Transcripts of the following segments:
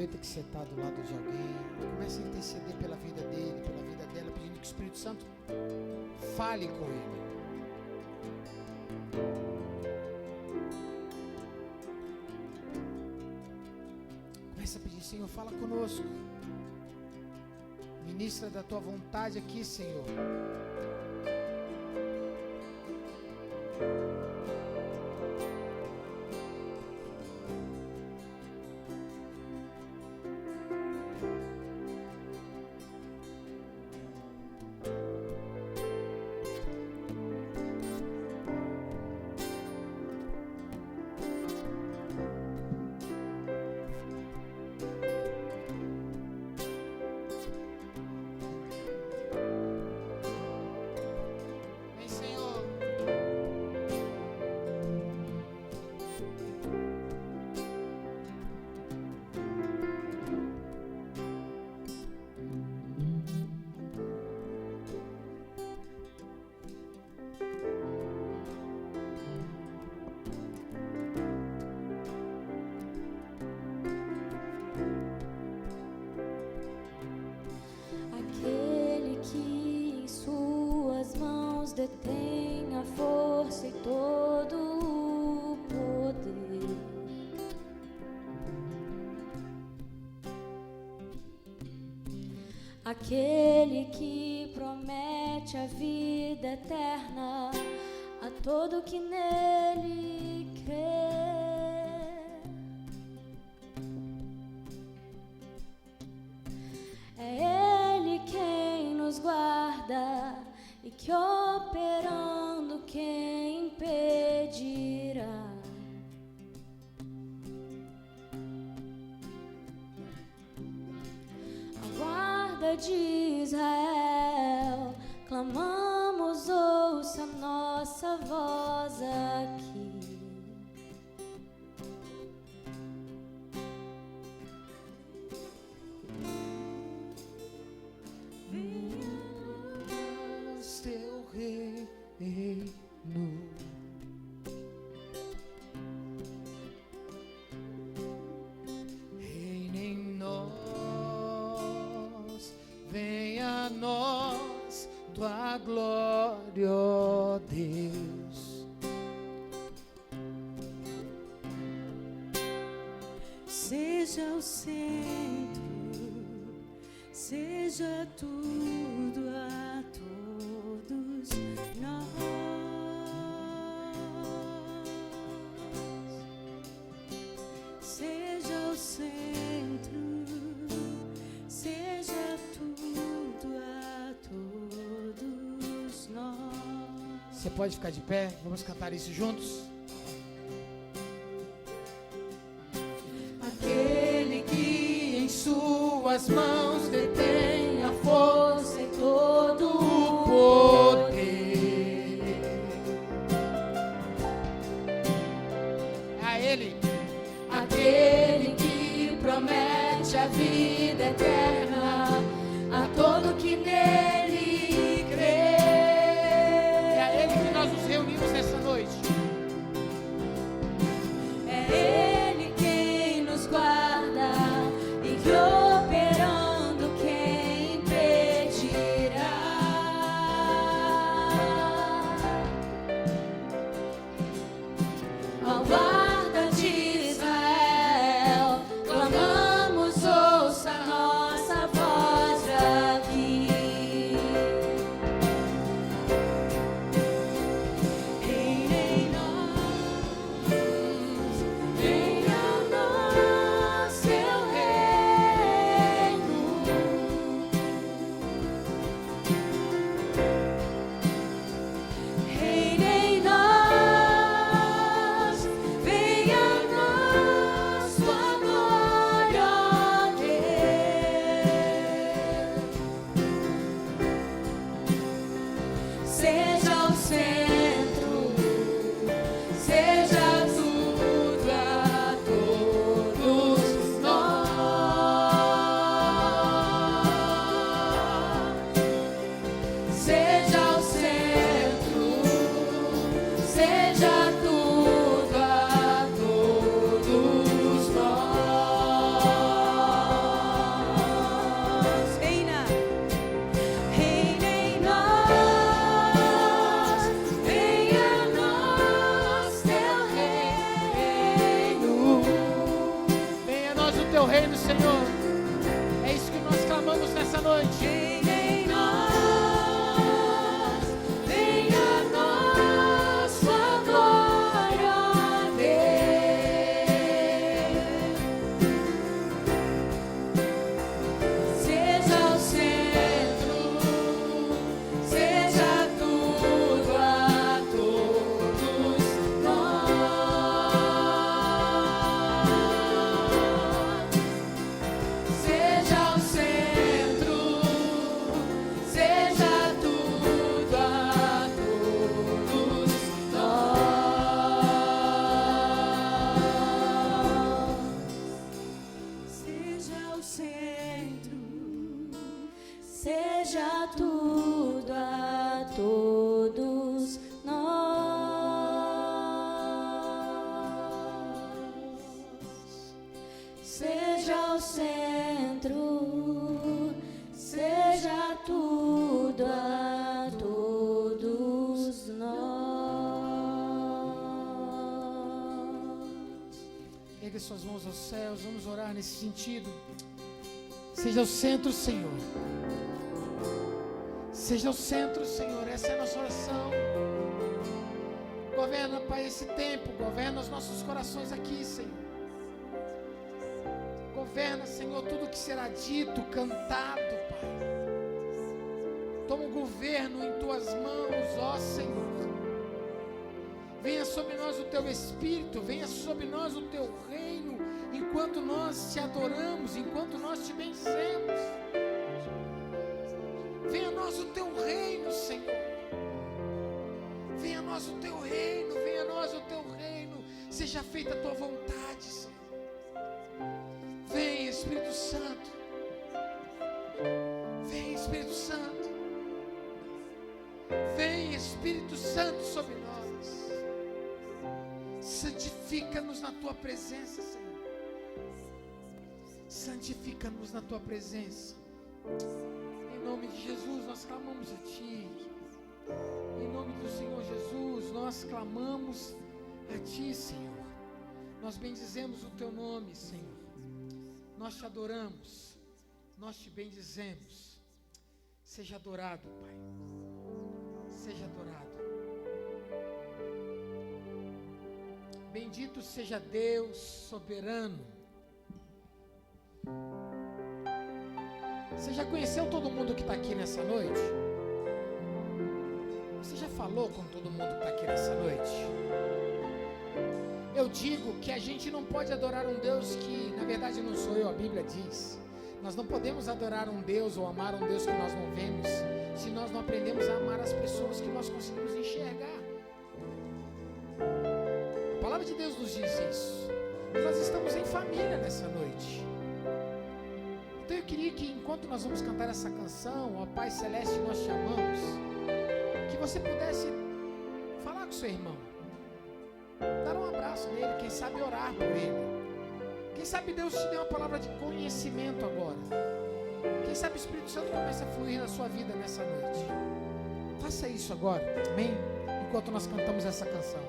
Aproveita que você está do lado de alguém. Comece a interceder pela vida dele, pela vida dela, pedindo que o Espírito Santo fale com ele. Comece a pedir: Senhor, fala conosco. Ministra da tua vontade aqui, Senhor. Detém a força e todo o poder. Aquele que promete a vida eterna a todo que nele crê. É Ele quem nos guarda e que operando quem impedirá? A guarda de Israel, clamamos, ouça nossa voz aqui. Teu reino, reina em nós, venha a nós tua glória, ó Deus. Seja o centro, seja tudo a todos nós. Seja o centro, seja tudo a todos nós. Você pode ficar de pé? Vamos cantar isso juntos? Aquele que em suas mãos detém a força e todo o poder. A Ele, aquele que promete a vida eterna a todo que nele crê. É a Ele que nós nos reunimos nessa noite. É Ele quem nos guarda e que operando quem impedirá? Ao guarda de Israel, clamamos, ouça nossa noite. Reina em nós, venha a nossa glória, Deus. Seja o centro, seja tudo a todos nós. Seja o centro, seja tudo a todos nós. Seja o centro, Seja tudo a todos nós. Seja o centro, seja tudo a todos nós. Ergue suas mãos aos céus, vamos orar nesse sentido. Seja o centro, Senhor. Seja o centro, Senhor. Essa é a nossa oração. Governa, Pai, esse tempo. Governa os nossos corações aqui, Senhor. Governa, Senhor, tudo que será dito, cantado, Pai. Toma o governo em Tuas mãos, ó Senhor. Venha sobre nós o Teu Espírito, venha sobre nós o Teu reino, enquanto nós Te adoramos, enquanto nós Te bendizemos. Venha a nós o Teu reino, Senhor. Venha a nós o Teu reino, venha a nós o Teu reino. Seja feita a Tua vontade, Senhor. Vem, Espírito Santo. Vem, Espírito Santo. Vem, Espírito Santo, sobre nós. Santifica-nos na Tua presença, Senhor. Santifica-nos na Tua presença. Em nome de Jesus, nós clamamos a Ti. Em nome do Senhor Jesus, nós clamamos a Ti, Senhor. Nós bendizemos o Teu nome, Senhor. Nós Te adoramos. Nós Te bendizemos. Seja adorado, Pai. Seja adorado. Bendito seja Deus soberano. Você já conheceu todo mundo que está aqui nessa noite? Você já falou com todo mundo que está aqui nessa noite? Eu digo que a gente não pode adorar um Deus que, na verdade, não sou eu, a Bíblia diz. Nós não podemos adorar um Deus ou amar um Deus que nós não vemos, se nós não aprendemos a amar as pessoas que nós conseguimos enxergar. A palavra de Deus nos diz isso. Nós estamos em família nessa noite. Então eu queria que, enquanto nós vamos cantar essa canção, ó Pai Celeste, nós te amamos, que você pudesse falar com seu irmão, dar um abraço nele, quem sabe orar por ele. Quem sabe Deus te deu uma palavra de conhecimento agora. Quem sabe o Espírito Santo começa a fluir na sua vida nessa noite. Faça isso agora, amém? Enquanto nós cantamos essa canção.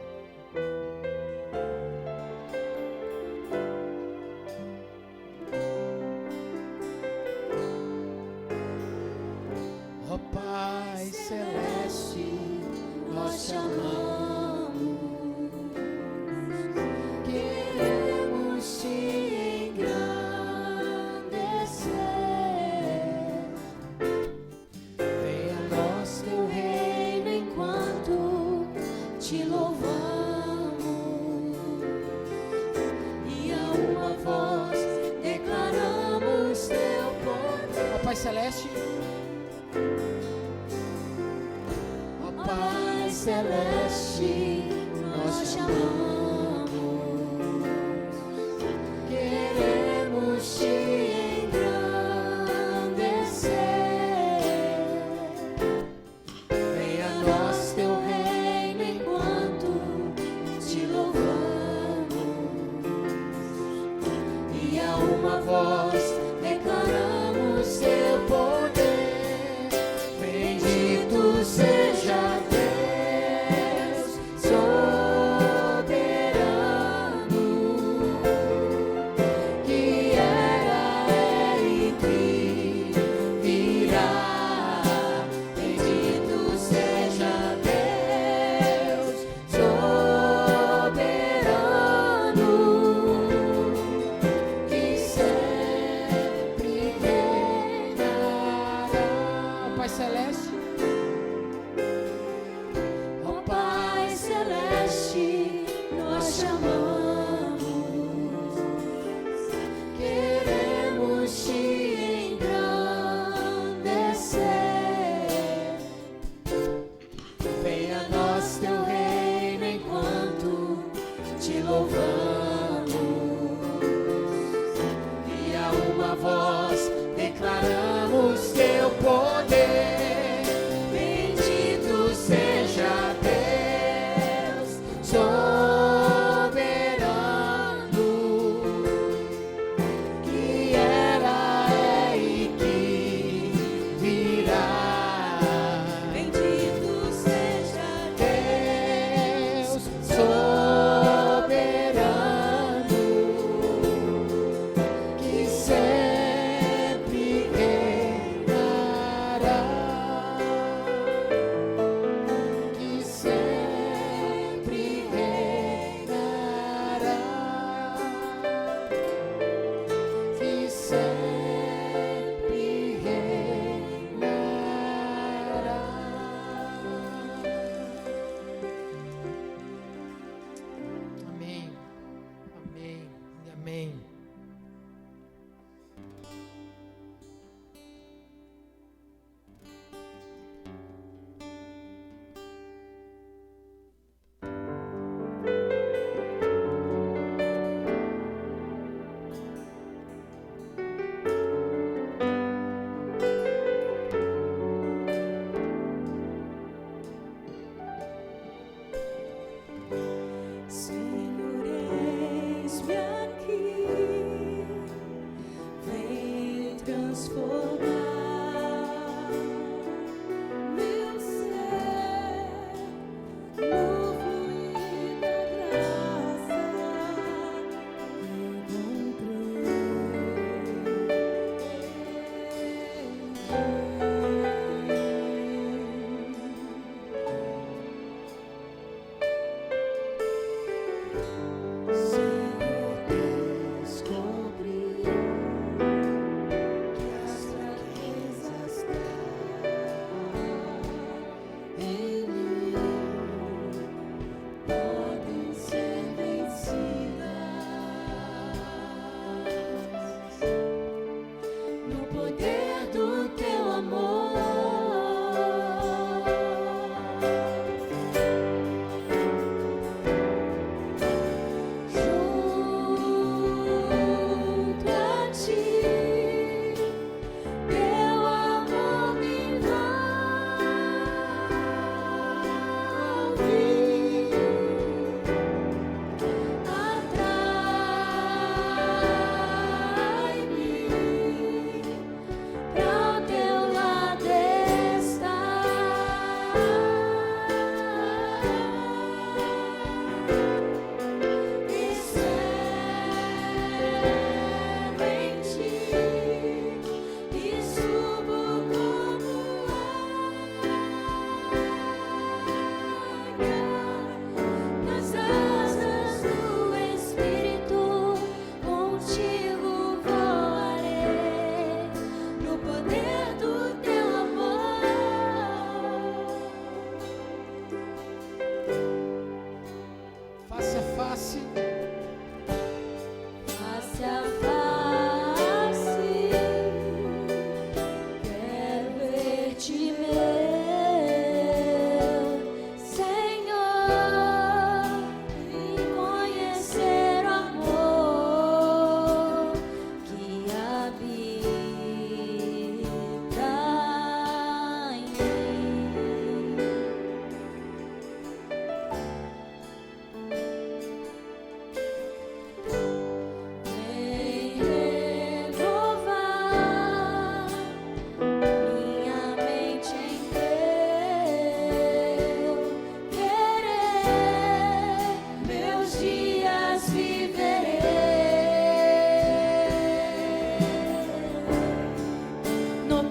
Ó Pai Celeste, nós te amamos. Queremos te engrandecer. Venha a nós teu reino enquanto te louvamos. E a uma voz declaramos teu poder. Ó Pai Celeste. Pai Celeste, nós te amamos, queremos te engrandecer. Venha a nós teu reino enquanto te louvamos, e a uma voz declaramos teu poder. Bendito seja Deus soberano.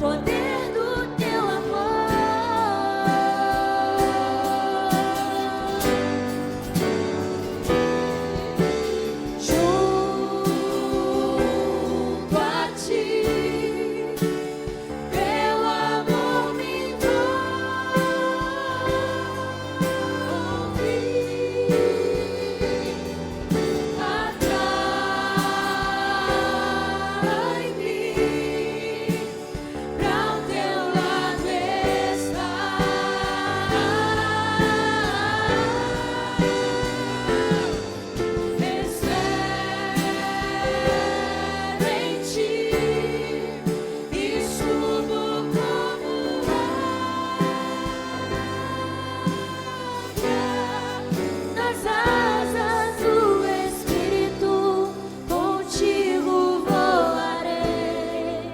poder do teu amor. Junto a ti, teu amor me envolve, atrai-me, pra o teu lado espero em ti e subo como águia nas asas do Espírito. Contigo voarei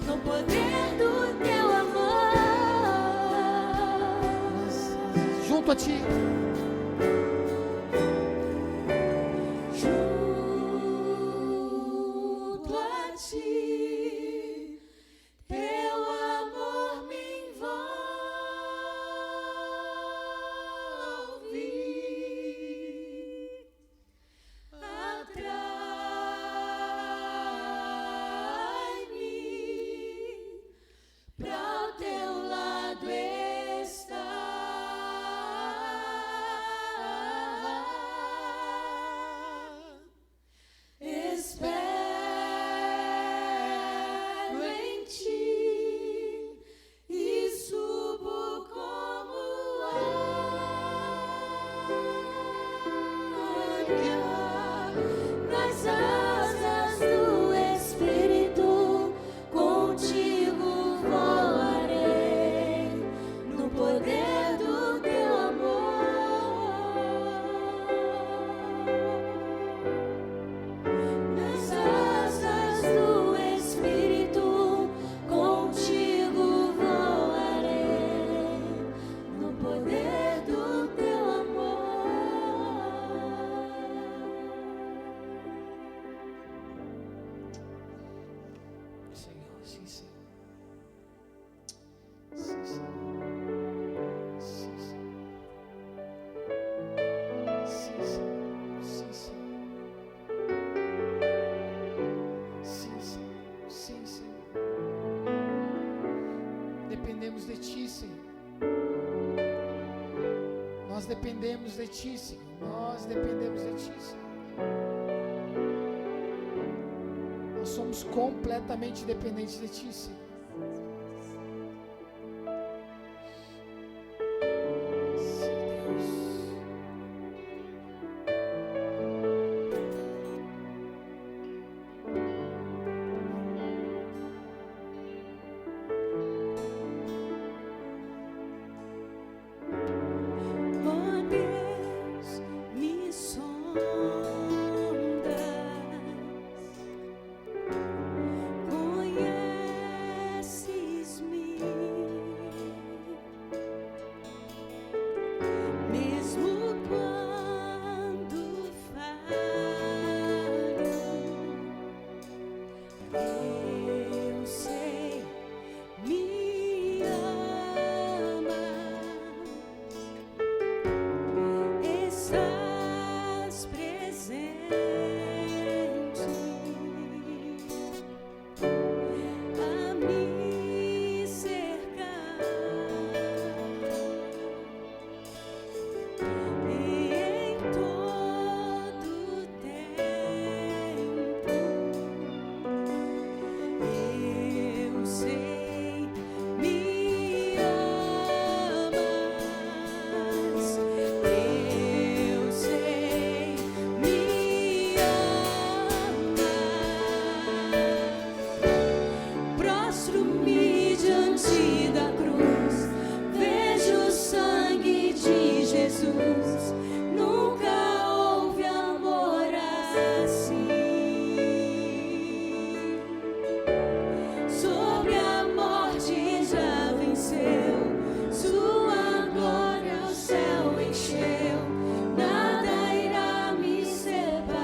no poder do teu amor. Junto a ti. Junto a ti, teu amor me envolve, atrai-me, pra o teu lado espero em ti e subo como águia nas asas do Espírito. Contigo voarei no poder do teu amor. Nas asas do Espírito, contigo voarei no poder do teu amor. Senhor, sim, Senhor. Sim, Senhor. Sim, Senhor. Sim, Senhor. Sim, Senhor. Sim, Senhor. Sim, Senhor. Dependemos de ti, Senhor. Nós dependemos de ti, Senhor. Nós dependemos de ti, Senhor. Nós somos completamente dependentes de ti, Senhor. Sim, Deus. Oh Deus, me sondas, conheces-me, mesmo quando falho, eu sei, me amas. Estás presente a me cercar e em todo tempo eu sei, me amas. Eu sei, me amas. Prostro-me diante da cruz, vejo o sangue de Jesus. Nunca houve amor assim. Sobre a morte já venceu, sua glória o céu encheu. Nada irá me separar.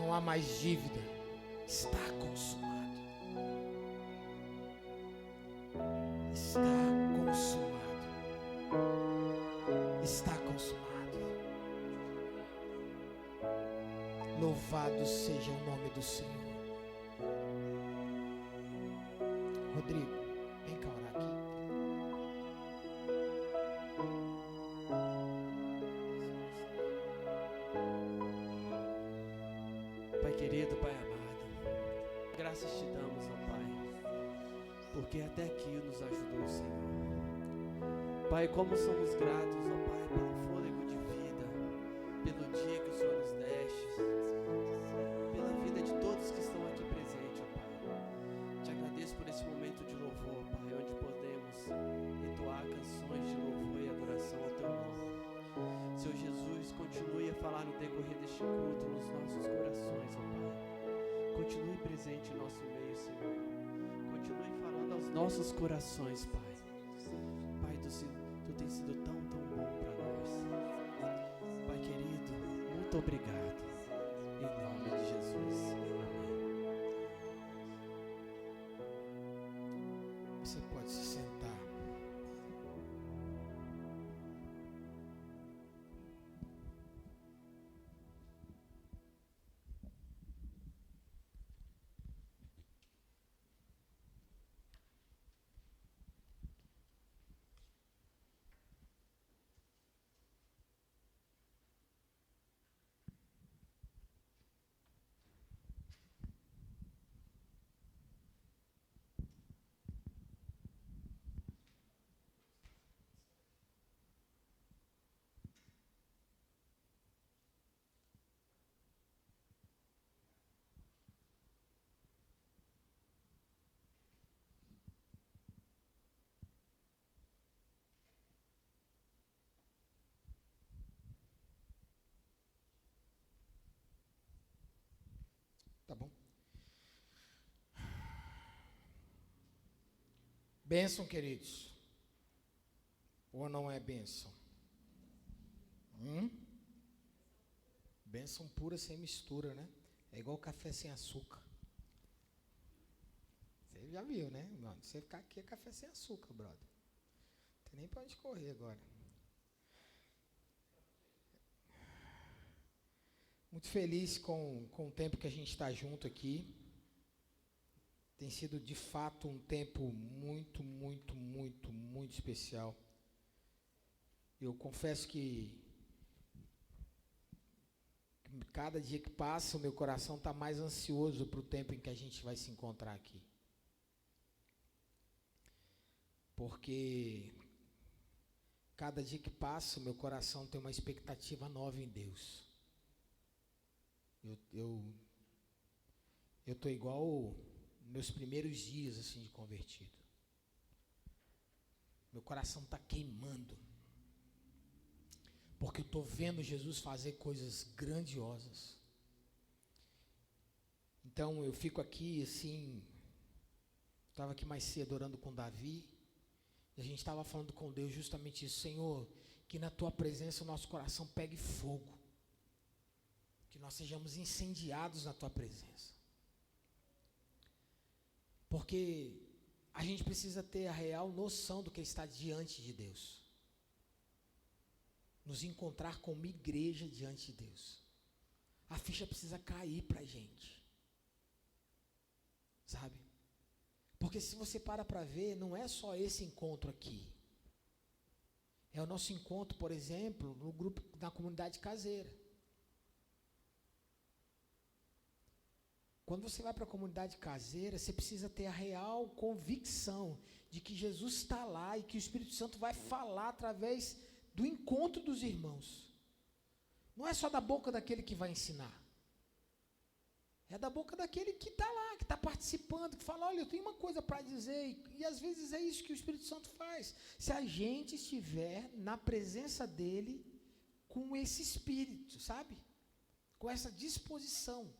Não há mais dívida. Está consumado. Está consumado. Está consumado. Louvado seja o nome do Senhor. Rodrigo, vem cá orar aqui. Pai querido, Pai amado, graças te damos, ó Pai, porque até aqui nos ajudou o Senhor. Pai, como somos gratos, ó Pai, pelo fôlego de vida, pelo dia que o Senhor nos deste, pela vida de todos que estão aqui presentes, ó Pai. Te agradeço por esse momento de louvor, ó Pai, onde podemos entoar canções de louvor e adoração ao Teu nome. Senhor Jesus, continue a falar no decorrer deste culto nos nossos corações, ó Pai. Continue presente em nosso meio, Senhor. Continue falando aos nossos corações, Pai. Pai, Tu tens sido tão bom para nós. Pai querido, muito obrigado. Em nome de Jesus. Amém. Você pode se sentar. Tá bom? Bênção, queridos. Ou não é bênção? Bênção pura sem mistura, né? É igual café sem açúcar. Você já viu, né? Mano, você ficar aqui é café sem açúcar, brother. Não tem nem pra onde correr agora. Muito feliz com o tempo que a gente está junto aqui. Tem sido, de fato, um tempo muito, muito, muito, muito especial. Eu confesso que cada dia que passa, o meu coração está mais ansioso para o tempo em que a gente vai se encontrar aqui. Porque cada dia que passa, o meu coração tem uma expectativa nova em Deus. Eu tô igual meus primeiros dias assim de convertido. Meu coração está queimando. Porque eu estou vendo Jesus fazer coisas grandiosas. Então eu fico aqui assim, estava aqui mais cedo orando com Davi, e a gente estava falando com Deus justamente isso: Senhor, que na Tua presença o nosso coração pegue fogo. Que nós sejamos incendiados na Tua presença. Porque a gente precisa ter a real noção do que está diante de Deus. Nos encontrar como igreja diante de Deus. A ficha precisa cair para a gente. Sabe? Porque se você para ver, não é só esse encontro aqui. É o nosso encontro, por exemplo, no grupo, na comunidade caseira. Quando você vai para a comunidade caseira, você precisa ter a real convicção de que Jesus está lá e que o Espírito Santo vai falar através do encontro dos irmãos. Não é só da boca daquele que vai ensinar. É da boca daquele que está lá, que está participando, que fala: olha, eu tenho uma coisa para dizer. E às vezes é isso que o Espírito Santo faz. Se a gente estiver na presença dele com esse espírito, sabe? Com essa disposição.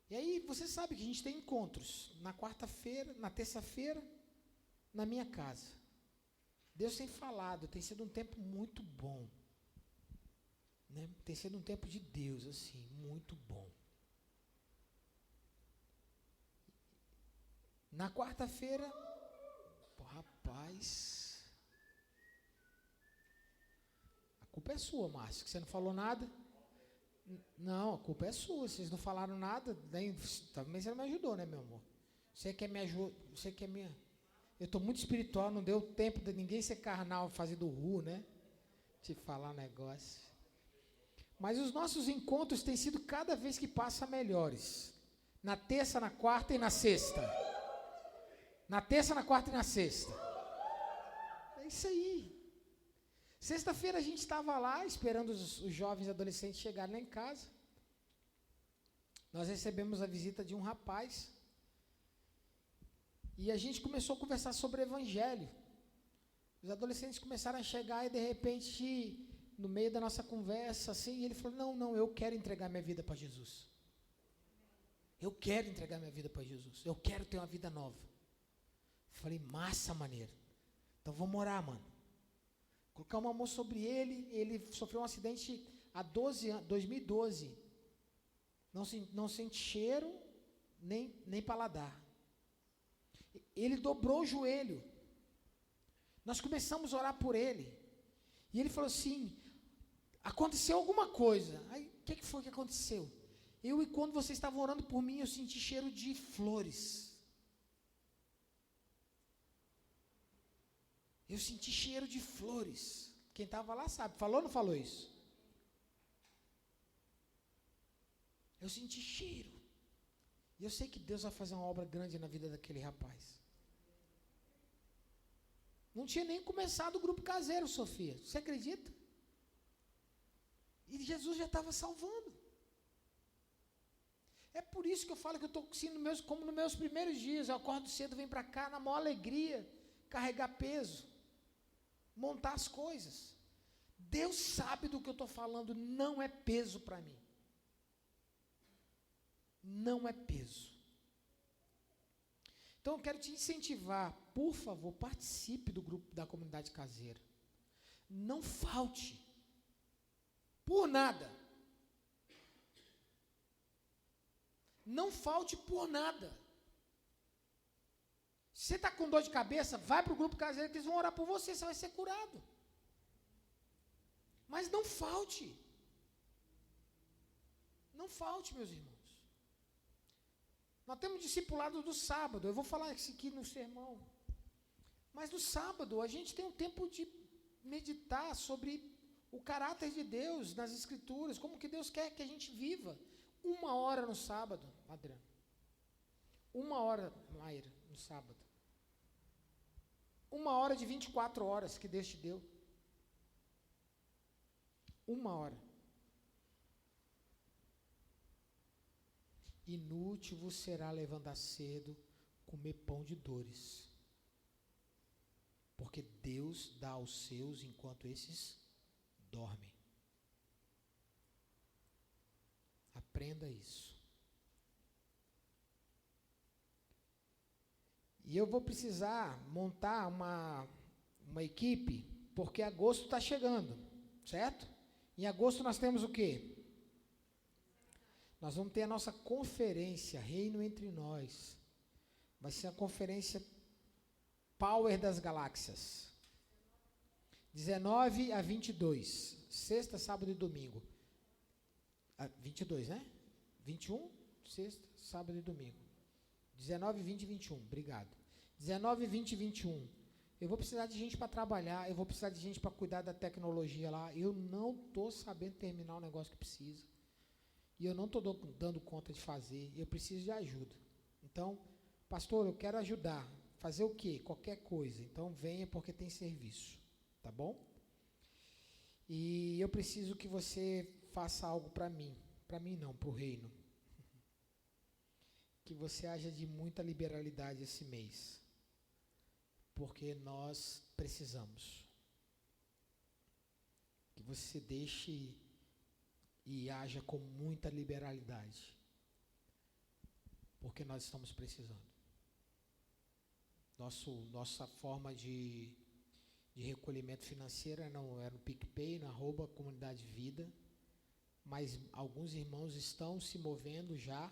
E aí você sabe que a gente tem encontros na quarta-feira, na terça-feira, na minha casa. Deus tem falado, tem sido um tempo muito bom. né? Tem sido um tempo de Deus, assim, muito bom. Na quarta-feira, rapaz, a culpa é sua, Márcio, que você não falou nada. Não, a culpa é sua, vocês não falaram nada, também você não me ajudou, né, meu amor? Você quer me ajudar, você quer me... Eu estou muito espiritual, não deu tempo de ninguém ser carnal, fazer do né? Te falar um negócio. Mas os nossos encontros têm sido cada vez que passa melhores. Na terça, na quarta e na sexta. Na terça, na quarta e na sexta. É isso aí. Sexta-feira a gente estava lá, esperando os jovens adolescentes chegarem lá em casa. Nós recebemos a visita de um rapaz. E a gente começou a conversar sobre o evangelho. Os adolescentes começaram a chegar e, de repente, no meio da nossa conversa, assim, ele falou, não, eu quero entregar minha vida para Jesus. Eu quero entregar minha vida para Jesus. Eu quero ter uma vida nova. Falei, massa, maneiro. Então vamos orar, mano. Colocar uma mão sobre ele. Ele sofreu um acidente há 2012. Não sente cheiro, nem paladar. Ele dobrou o joelho. Nós começamos a orar por ele. E ele falou assim, aconteceu alguma coisa. Aí, o que foi que aconteceu? E quando vocês estavam orando por mim, eu senti cheiro de flores. Eu senti cheiro de flores. Quem estava lá sabe. Falou ou não falou isso? Eu senti cheiro. E eu sei que Deus vai fazer uma obra grande na vida daquele rapaz. Não tinha nem começado o grupo caseiro, Sofia. Você acredita? E Jesus já estava salvando. É por isso que eu falo que eu estou assim, como nos meus primeiros dias. Eu acordo cedo, venho para cá na maior alegria, carregar peso, montar as coisas. Deus sabe do que eu estou falando, não é peso para mim. Não é peso. Então eu quero te incentivar, por favor, participe do grupo da comunidade caseira. Não falte. Por nada. Não falte por nada. Se você está com dor de cabeça, vai para o grupo caseiro que eles vão orar por você, você vai ser curado. Mas não falte. Não falte, meus irmãos. Nós temos discipulado do sábado, eu vou falar isso aqui no sermão. Mas no sábado a gente tem um tempo de meditar sobre o caráter de Deus nas Escrituras, como que Deus quer que a gente viva. 1 hora no sábado, Adriano. 1 hora, Maíra, no sábado. 1 hora de 24 horas que Deus te deu. 1 hora. Inútil vos será levantar cedo, comer pão de dores. Porque Deus dá aos seus enquanto esses dormem. Aprenda isso. E eu vou precisar montar uma equipe, porque agosto está chegando, certo? Em agosto nós temos o quê? Nós vamos ter a nossa conferência, Reino Entre Nós. Vai ser a conferência Power das Galáxias. 19 a 22. Sexta, sábado e domingo. 22, né? 21, sexta, sábado e domingo. 19, 20 e 21. Obrigado. 19, 20 e 21. Eu vou precisar de gente para trabalhar. Eu vou precisar de gente para cuidar da tecnologia lá. Eu não estou sabendo terminar o negócio que precisa. E eu não estou dando conta de fazer, eu preciso de ajuda. Então, pastor, eu quero ajudar. Fazer o quê? Qualquer coisa. Então, venha porque tem serviço. Tá bom? E eu preciso que você faça algo para mim. Para mim não, para o reino. Que você haja de muita liberalidade esse mês. Porque nós precisamos. Que você deixe e haja com muita liberalidade, porque nós estamos precisando. Nossa forma de recolhimento financeiro era no PicPay, na @comunidade vida, mas alguns irmãos estão se movendo já.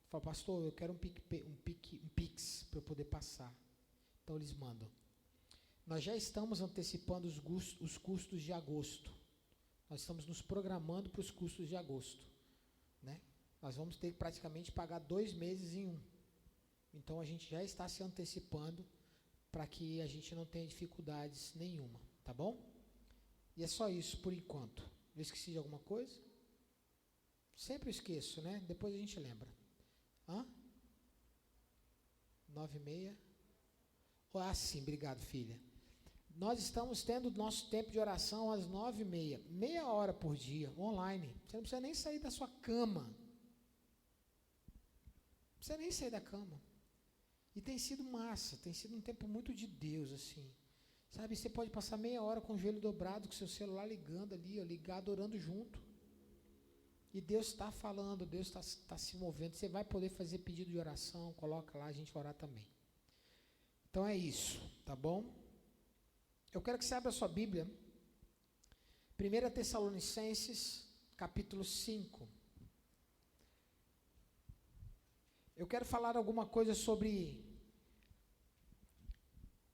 Fala, pastor, eu quero um Pix para eu poder passar. Então eles mandam. Nós já estamos antecipando os custos de agosto. Nós estamos nos programando para os custos de agosto, né? Nós vamos ter que praticamente pagar 2 meses em um. Então a gente já está se antecipando para que a gente não tenha dificuldades nenhuma, tá bom? E é só isso por enquanto. Eu esqueci de alguma coisa? Sempre esqueço, né? Depois a gente lembra. 9h30. Ah, sim, obrigado, filha. Nós estamos tendo nosso tempo de oração às 9h30, meia hora por dia, online. Você não precisa nem sair da sua cama. Não precisa nem sair da cama. E tem sido massa, tem sido um tempo muito de Deus, assim. Sabe, você pode passar meia hora com o joelho dobrado, com o seu celular ligando ali, ó, ligado, orando junto. E Deus está falando, Deus está se movendo. Você vai poder fazer pedido de oração, coloca lá, a gente vai orar também. Então é isso, tá bom? Eu quero que você abra a sua Bíblia. 1 Tessalonicenses, capítulo 5. Eu quero falar alguma coisa sobre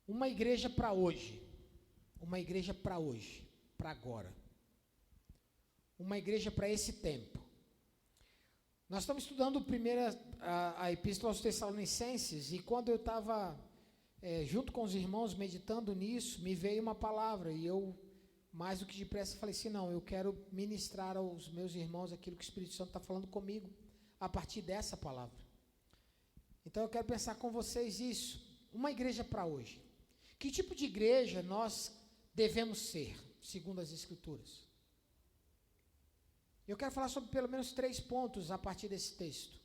uma igreja para hoje. Uma igreja para hoje, para agora. Uma igreja para esse tempo. Nós estamos estudando a Epístola aos Tessalonicenses, e quando eu estava junto com os irmãos meditando nisso, me veio uma palavra, e eu, mais do que depressa, falei assim, não, eu quero ministrar aos meus irmãos aquilo que o Espírito Santo está falando comigo, a partir dessa palavra. Então eu quero pensar com vocês isso, uma igreja para hoje. Que tipo de igreja nós devemos ser, segundo as Escrituras? Eu quero falar sobre pelo menos 3 pontos a partir desse texto.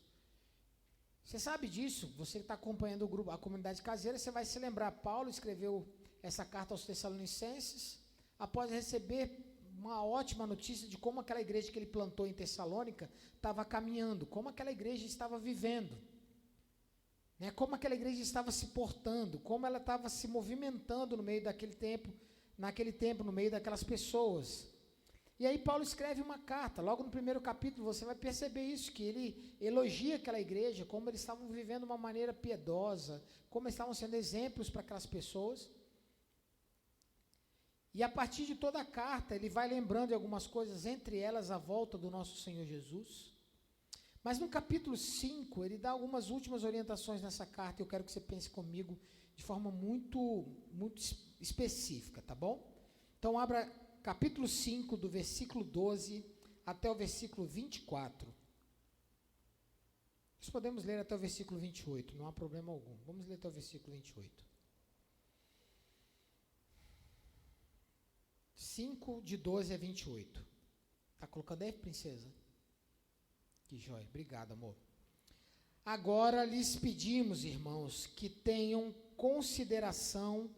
Você sabe disso, você que está acompanhando o grupo, a comunidade caseira, você vai se lembrar, Paulo escreveu essa carta aos Tessalonicenses, após receber uma ótima notícia de como aquela igreja que ele plantou em Tessalônica estava caminhando, como aquela igreja estava vivendo, né, como aquela igreja estava se portando, como ela estava se movimentando no meio daquele tempo, no meio daquelas pessoas. E aí Paulo escreve uma carta, logo no primeiro capítulo você vai perceber isso, que ele elogia aquela igreja, como eles estavam vivendo de uma maneira piedosa, como eles estavam sendo exemplos para aquelas pessoas. E a partir de toda a carta, ele vai lembrando de algumas coisas, entre elas a volta do nosso Senhor Jesus. Mas no capítulo 5, ele dá algumas últimas orientações nessa carta, e eu quero que você pense comigo de forma muito específica, tá bom? Então abra capítulo 5, do versículo 12 até o versículo 24. Nós podemos ler até o versículo 28, não há problema algum. Vamos ler até o versículo 28. 5, de 12 a 28. Está colocando aí, princesa? Que joia, obrigado, amor. Agora lhes pedimos, irmãos, que tenham consideração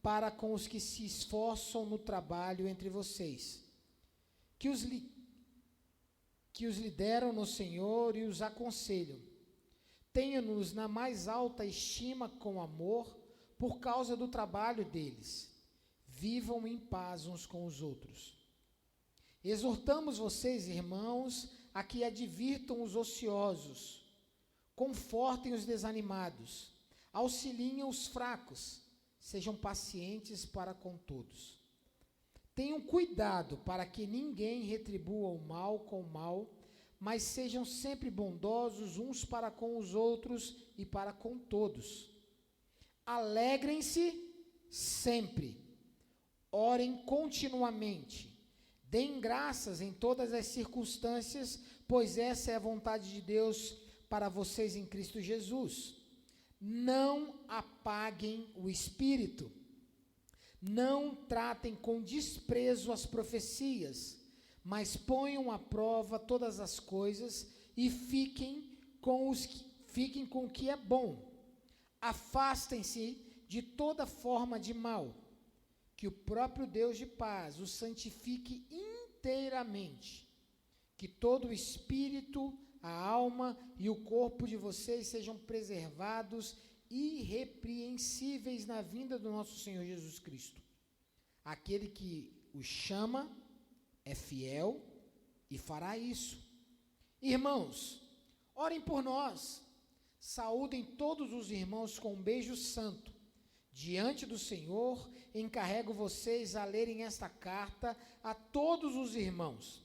para com os que se esforçam no trabalho entre vocês, que os lideram no Senhor e os aconselham. Tenham-nos na mais alta estima com amor, por causa do trabalho deles. Vivam em paz uns com os outros. Exortamos vocês, irmãos, a que advirtam os ociosos, confortem os desanimados, auxiliem os fracos, sejam pacientes para com todos. Tenham cuidado para que ninguém retribua o mal com o mal, mas sejam sempre bondosos uns para com os outros e para com todos. Alegrem-se sempre, orem continuamente, deem graças em todas as circunstâncias, pois essa é a vontade de Deus para vocês em Cristo Jesus. Não apaguem o espírito, não tratem com desprezo as profecias, mas ponham à prova todas as coisas e fiquem com o que é bom. Afastem-se de toda forma de mal, que o próprio Deus de paz os santifique inteiramente, que todo o espírito, a alma e o corpo de vocês sejam preservados irrepreensíveis na vinda do nosso Senhor Jesus Cristo. Aquele que os chama é fiel e fará isso. Irmãos, orem por nós. Saúdem todos os irmãos com um beijo santo. Diante do Senhor, encarrego vocês a lerem esta carta a todos os irmãos.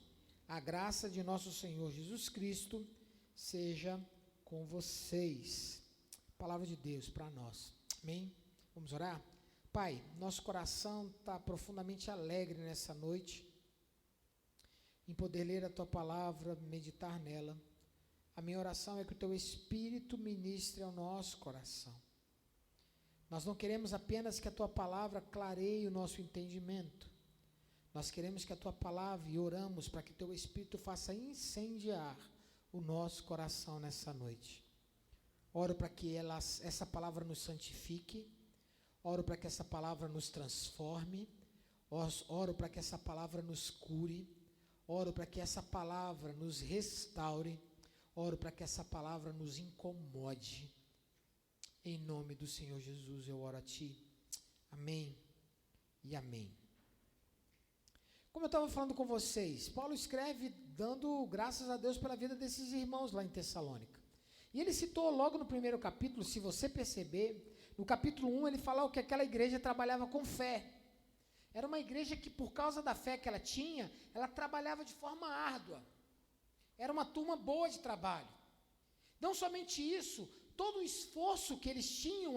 A graça de nosso Senhor Jesus Cristo seja com vocês. Palavra de Deus para nós. Amém? Vamos orar? Pai, nosso coração está profundamente alegre nessa noite, em poder ler a Tua palavra, meditar nela. A minha oração é que o Teu Espírito ministre ao nosso coração. Nós não queremos apenas que a Tua palavra clareie o nosso entendimento. Nós queremos que a Tua palavra, e oramos para que Teu Espírito faça incendiar o nosso coração nessa noite. Oro para que essa palavra nos santifique. Oro para que essa palavra nos transforme. Oro para que essa palavra nos cure. Oro para que essa palavra nos restaure. Oro para que essa palavra nos incomode. Em nome do Senhor Jesus, eu oro a Ti. Amém e amém. Como eu estava falando com vocês, Paulo escreve dando graças a Deus pela vida desses irmãos lá em Tessalônica. E ele citou logo no primeiro capítulo, se você perceber, no capítulo 1 ele fala que aquela igreja trabalhava com fé. Era uma igreja que, por causa da fé que ela tinha, ela trabalhava de forma árdua. Era uma turma boa de trabalho. Não somente isso, todo o esforço que eles tinham,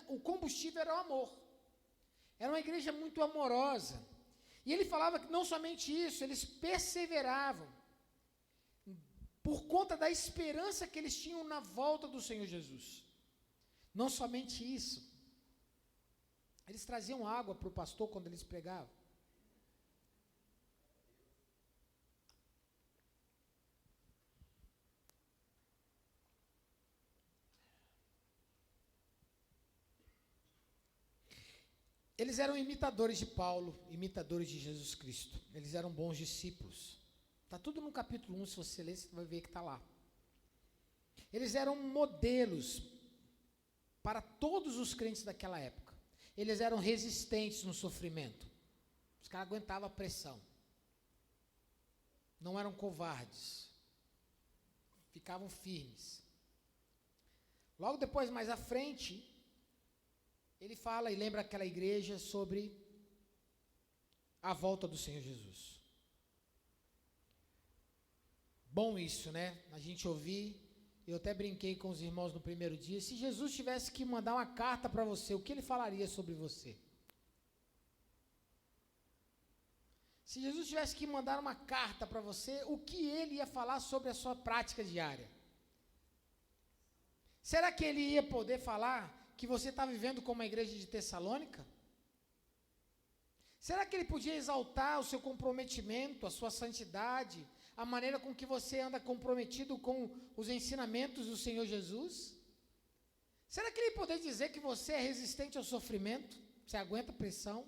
o combustível era o amor. Era uma igreja muito amorosa. E ele falava que não somente isso, eles perseveravam por conta da esperança que eles tinham na volta do Senhor Jesus. Não somente isso, eles traziam água para o pastor quando eles pregavam. Eles eram imitadores de Paulo, imitadores de Jesus Cristo. Eles eram bons discípulos. Está tudo no capítulo 1, se você ler, você vai ver que está lá. Eles eram modelos para todos os crentes daquela época. Eles eram resistentes no sofrimento. Os caras aguentavam a pressão. Não eram covardes. Ficavam firmes. Logo depois, mais à frente, ele fala e lembra aquela igreja sobre a volta do Senhor Jesus. Bom isso, né? A gente ouvir. Eu até brinquei com os irmãos no primeiro dia. Se Jesus tivesse que mandar uma carta para você, o que ele falaria sobre você? Se Jesus tivesse que mandar uma carta para você, o que ele ia falar sobre a sua prática diária? Será que ele ia poder falar que você está vivendo como a igreja de Tessalônica? Será que ele podia exaltar o seu comprometimento, a sua santidade, a maneira com que você anda comprometido com os ensinamentos do Senhor Jesus? Será que ele poderia dizer que você é resistente ao sofrimento? Você aguenta pressão?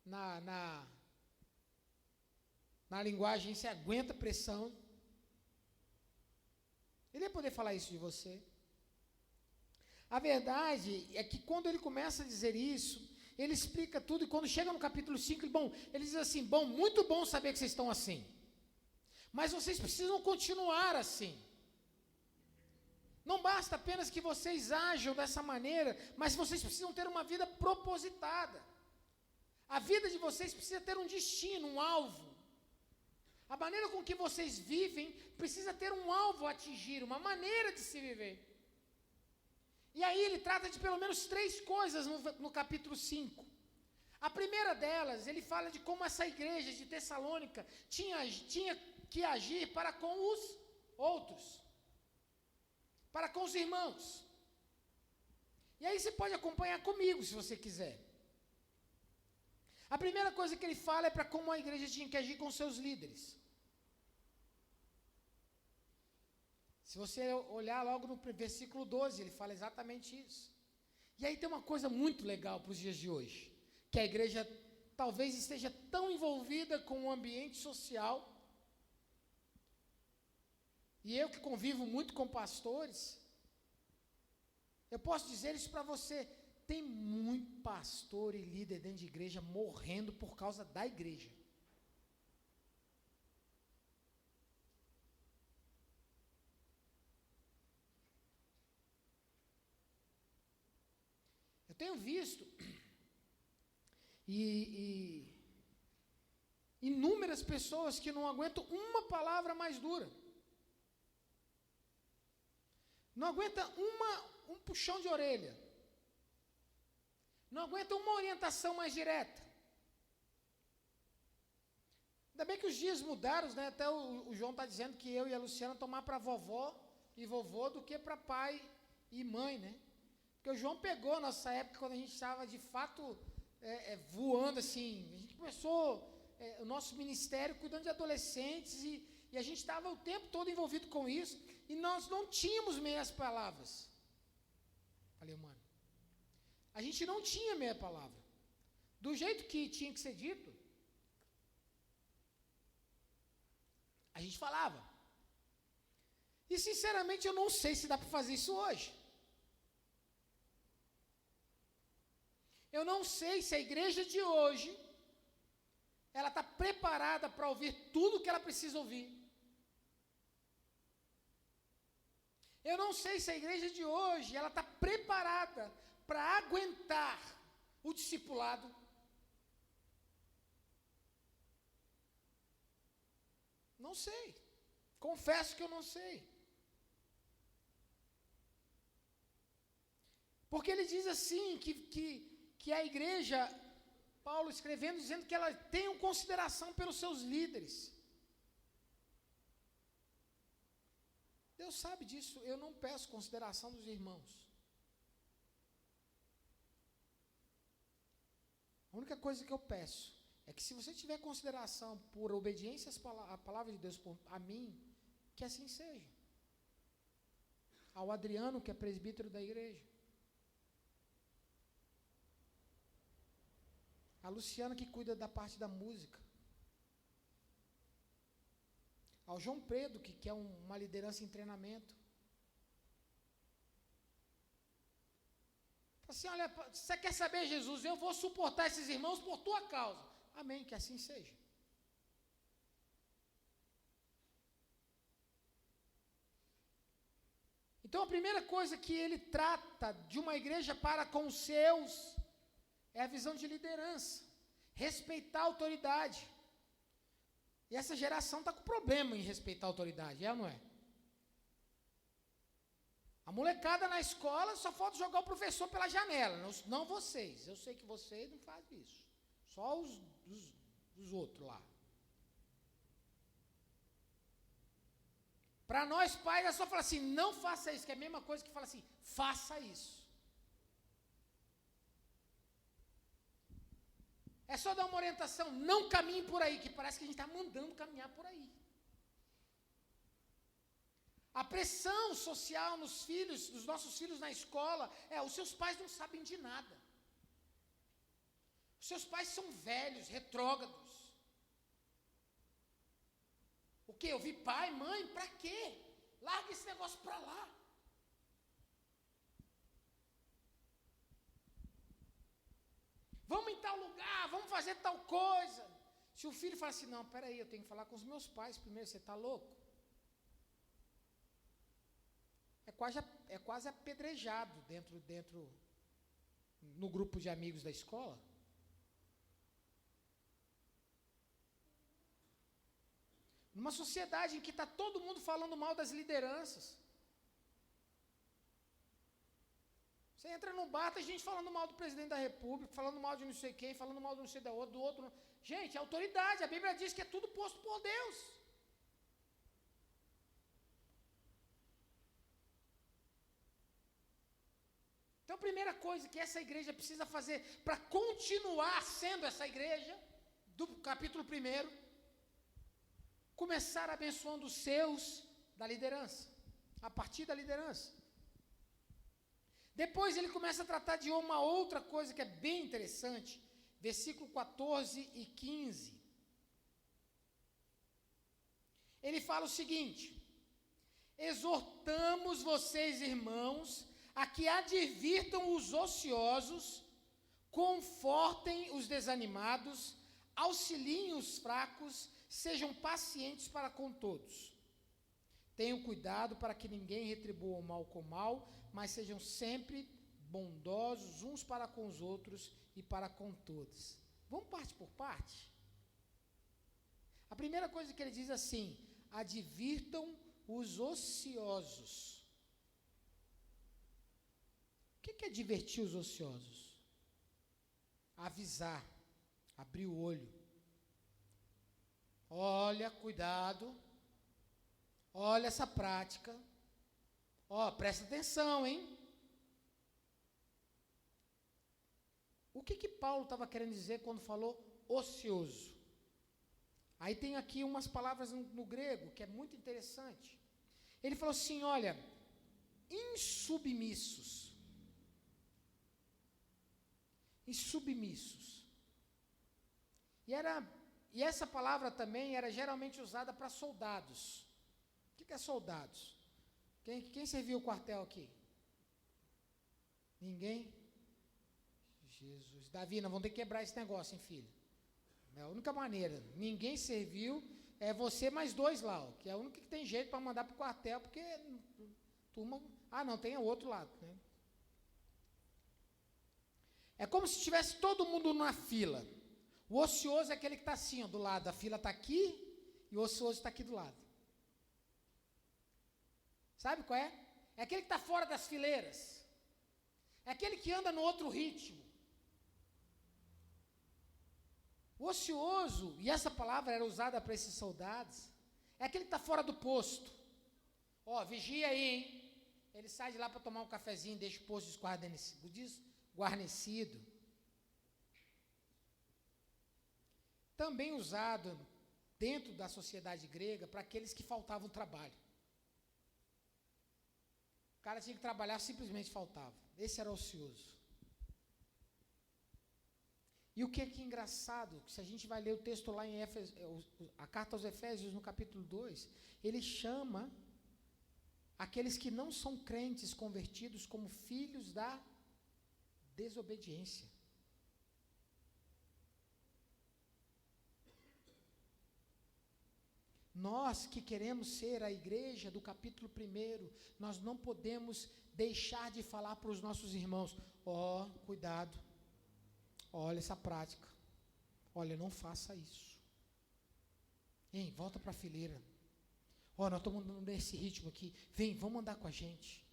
Na linguagem, você aguenta pressão? Ele ia poder falar isso de você? A verdade é que quando ele começa a dizer isso, ele explica tudo, e quando chega no capítulo 5, ele diz assim, muito bom saber que vocês estão assim, mas vocês precisam continuar assim. Não basta apenas que vocês ajam dessa maneira, mas vocês precisam ter uma vida propositada. A vida de vocês precisa ter um destino, um alvo. A maneira com que vocês vivem precisa ter um alvo a atingir, uma maneira de se viver. E aí ele trata de pelo menos 3 coisas no capítulo 5. A primeira delas, ele fala de como essa igreja de Tessalônica tinha que agir para com os outros, para com os irmãos. E aí você pode acompanhar comigo, se você quiser. A primeira coisa que ele fala é para como a igreja tinha que agir com seus líderes. Se você olhar logo no versículo 12, ele fala exatamente isso. E aí tem uma coisa muito legal para os dias de hoje, que a igreja talvez esteja tão envolvida com o ambiente social, e eu que convivo muito com pastores, eu posso dizer isso para você, tem muito pastor e líder dentro de igreja morrendo por causa da igreja. Eu tenho visto inúmeras pessoas que não aguentam uma palavra mais dura. Não aguentam um puxão de orelha. Não aguentam uma orientação mais direta. Ainda bem que os dias mudaram, né? Até o João está dizendo que eu e a Luciana tomar para vovó e vovô do que para pai e mãe, né? Porque o João pegou a nossa época quando a gente estava de fato voando assim. A gente começou o nosso ministério cuidando de adolescentes e a gente estava o tempo todo envolvido com isso e nós não tínhamos meias palavras. Falei, mano, a gente não tinha meia palavra. Do jeito que tinha que ser dito, a gente falava. E sinceramente eu não sei se dá para fazer isso hoje. Eu não sei se a igreja de hoje ela está preparada para ouvir tudo que ela precisa ouvir. Eu não sei se a igreja de hoje ela está preparada para aguentar o discipulado. Não sei. Confesso que eu não sei. Porque ele diz assim, que a igreja, Paulo escrevendo, dizendo que ela tem consideração pelos seus líderes. Deus sabe disso, eu não peço consideração dos irmãos. A única coisa que eu peço é que se você tiver consideração por obediência à palavra de Deus a mim, que assim seja. Ao Adriano, que é presbítero da igreja. A Luciana, que cuida da parte da música. Ao João Pedro, que é uma liderança em treinamento. Assim, olha, você quer saber, Jesus, eu vou suportar esses irmãos por tua causa. Amém, que assim seja. Então a primeira coisa que ele trata de uma igreja para com os seus é a visão de liderança, respeitar a autoridade. E essa geração está com problema em respeitar a autoridade, é ou não é? A molecada na escola só falta jogar o professor pela janela, não vocês. Eu sei que vocês não fazem isso. Só os outros lá. Para nós pais é só falar assim, não faça isso, que é a mesma coisa que fala assim, faça isso. É só dar uma orientação, não caminhe por aí, que parece que a gente está mandando caminhar por aí. A pressão social nos filhos, dos nossos filhos na escola, os seus pais não sabem de nada. Os seus pais são velhos, retrógrados. O quê? Ouvir pai, mãe, para quê? Larga esse negócio para lá. Vamos em tal lugar, vamos fazer tal coisa. Se o filho fala assim, não, peraí, eu tenho que falar com os meus pais primeiro, você está louco? É quase apedrejado dentro no grupo de amigos da escola. Numa sociedade em que está todo mundo falando mal das lideranças. Você entra num bar, tem gente falando mal do presidente da república, falando mal de não sei quem, falando mal de não sei do outro. Gente, é autoridade, a Bíblia diz que é tudo posto por Deus. Então a primeira coisa que essa igreja precisa fazer para continuar sendo essa igreja, do capítulo 1, começar abençoando os seus da liderança, a partir da liderança. Depois ele começa a tratar de uma outra coisa que é bem interessante, versículo 14 e 15. Ele fala o seguinte: exortamos vocês, irmãos, a que advirtam os ociosos, confortem os desanimados, auxiliem os fracos, sejam pacientes para com todos. Tenham cuidado para que ninguém retribua o mal com o mal, mas sejam sempre bondosos uns para com os outros e para com todos. Vamos parte por parte? A primeira coisa que ele diz assim: advirtam os ociosos. O que é advertir os ociosos? Avisar, abrir o olho. Olha, cuidado. Olha essa prática. Ó, presta atenção, hein? O que Paulo estava querendo dizer quando falou ocioso? Aí tem aqui umas palavras no grego, que é muito interessante. Ele falou assim, olha, insubmissos. Insubmissos. E essa palavra também era geralmente usada para soldados. O que é soldados? Quem serviu o quartel aqui? Ninguém? Jesus. Davi, nós vamos ter que quebrar esse negócio, hein, filho? É a única maneira. Ninguém serviu, é você mais dois lá, ó, que é a única que tem jeito para mandar para o quartel, porque turma... Ah, não, tem o outro lado, né? É como se tivesse todo mundo numa fila. O ocioso é aquele que está assim, ó, do lado. A fila está aqui e o ocioso está aqui do lado. Sabe qual é? É aquele que está fora das fileiras. É aquele que anda no outro ritmo. O ocioso, e essa palavra era usada para esses soldados, é aquele que está fora do posto. Ó, vigia aí, hein? Ele sai de lá para tomar um cafezinho, deixa o posto desguarnecido. Também usado dentro da sociedade grega para aqueles que faltavam trabalho. O cara tinha que trabalhar, simplesmente faltava. Esse era ocioso. E o que é engraçado, se a gente vai ler o texto lá em Éfeso, a carta aos Efésios, no capítulo 2, ele chama aqueles que não são crentes convertidos como filhos da desobediência. Nós que queremos ser a igreja do capítulo 1, nós não podemos deixar de falar para os nossos irmãos, ó, cuidado, olha essa prática, olha, não faça isso. Hein, volta para a fileira. Ó, nós estamos andando nesse ritmo aqui, vem, vamos andar com a gente.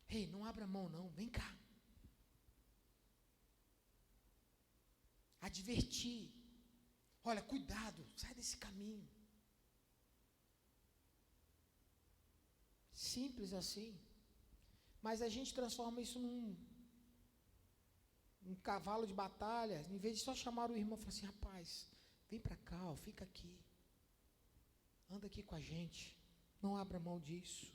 Ei, não abra a mão não, vem cá. Advertir. Olha, cuidado, sai desse caminho. Simples assim. Mas a gente transforma isso num cavalo de batalha, em vez de só chamar o irmão e falar assim, rapaz, vem para cá, ó, fica aqui. Anda aqui com a gente. Não abra mão disso.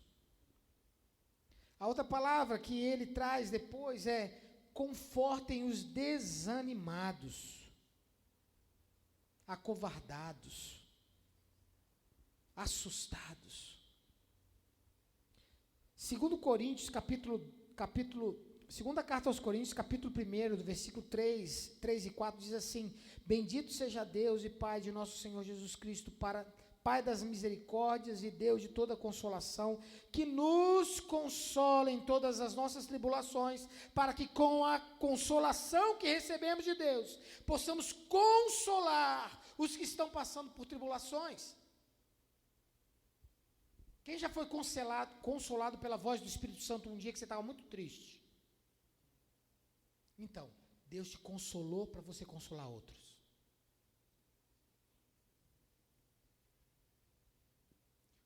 A outra palavra que ele traz depois é confortem os desanimados, acovardados, assustados. 2 Coríntios, segunda carta aos Coríntios, capítulo 1, do versículo 3 e 4, diz assim, bendito seja Deus e Pai de nosso Senhor Jesus Cristo, Pai das misericórdias e Deus de toda consolação, que nos consola em todas as nossas tribulações, para que com a consolação que recebemos de Deus, possamos consolar os que estão passando por tribulações. Quem já foi consolado pela voz do Espírito Santo um dia que você estava muito triste? Então, Deus te consolou para você consolar outros.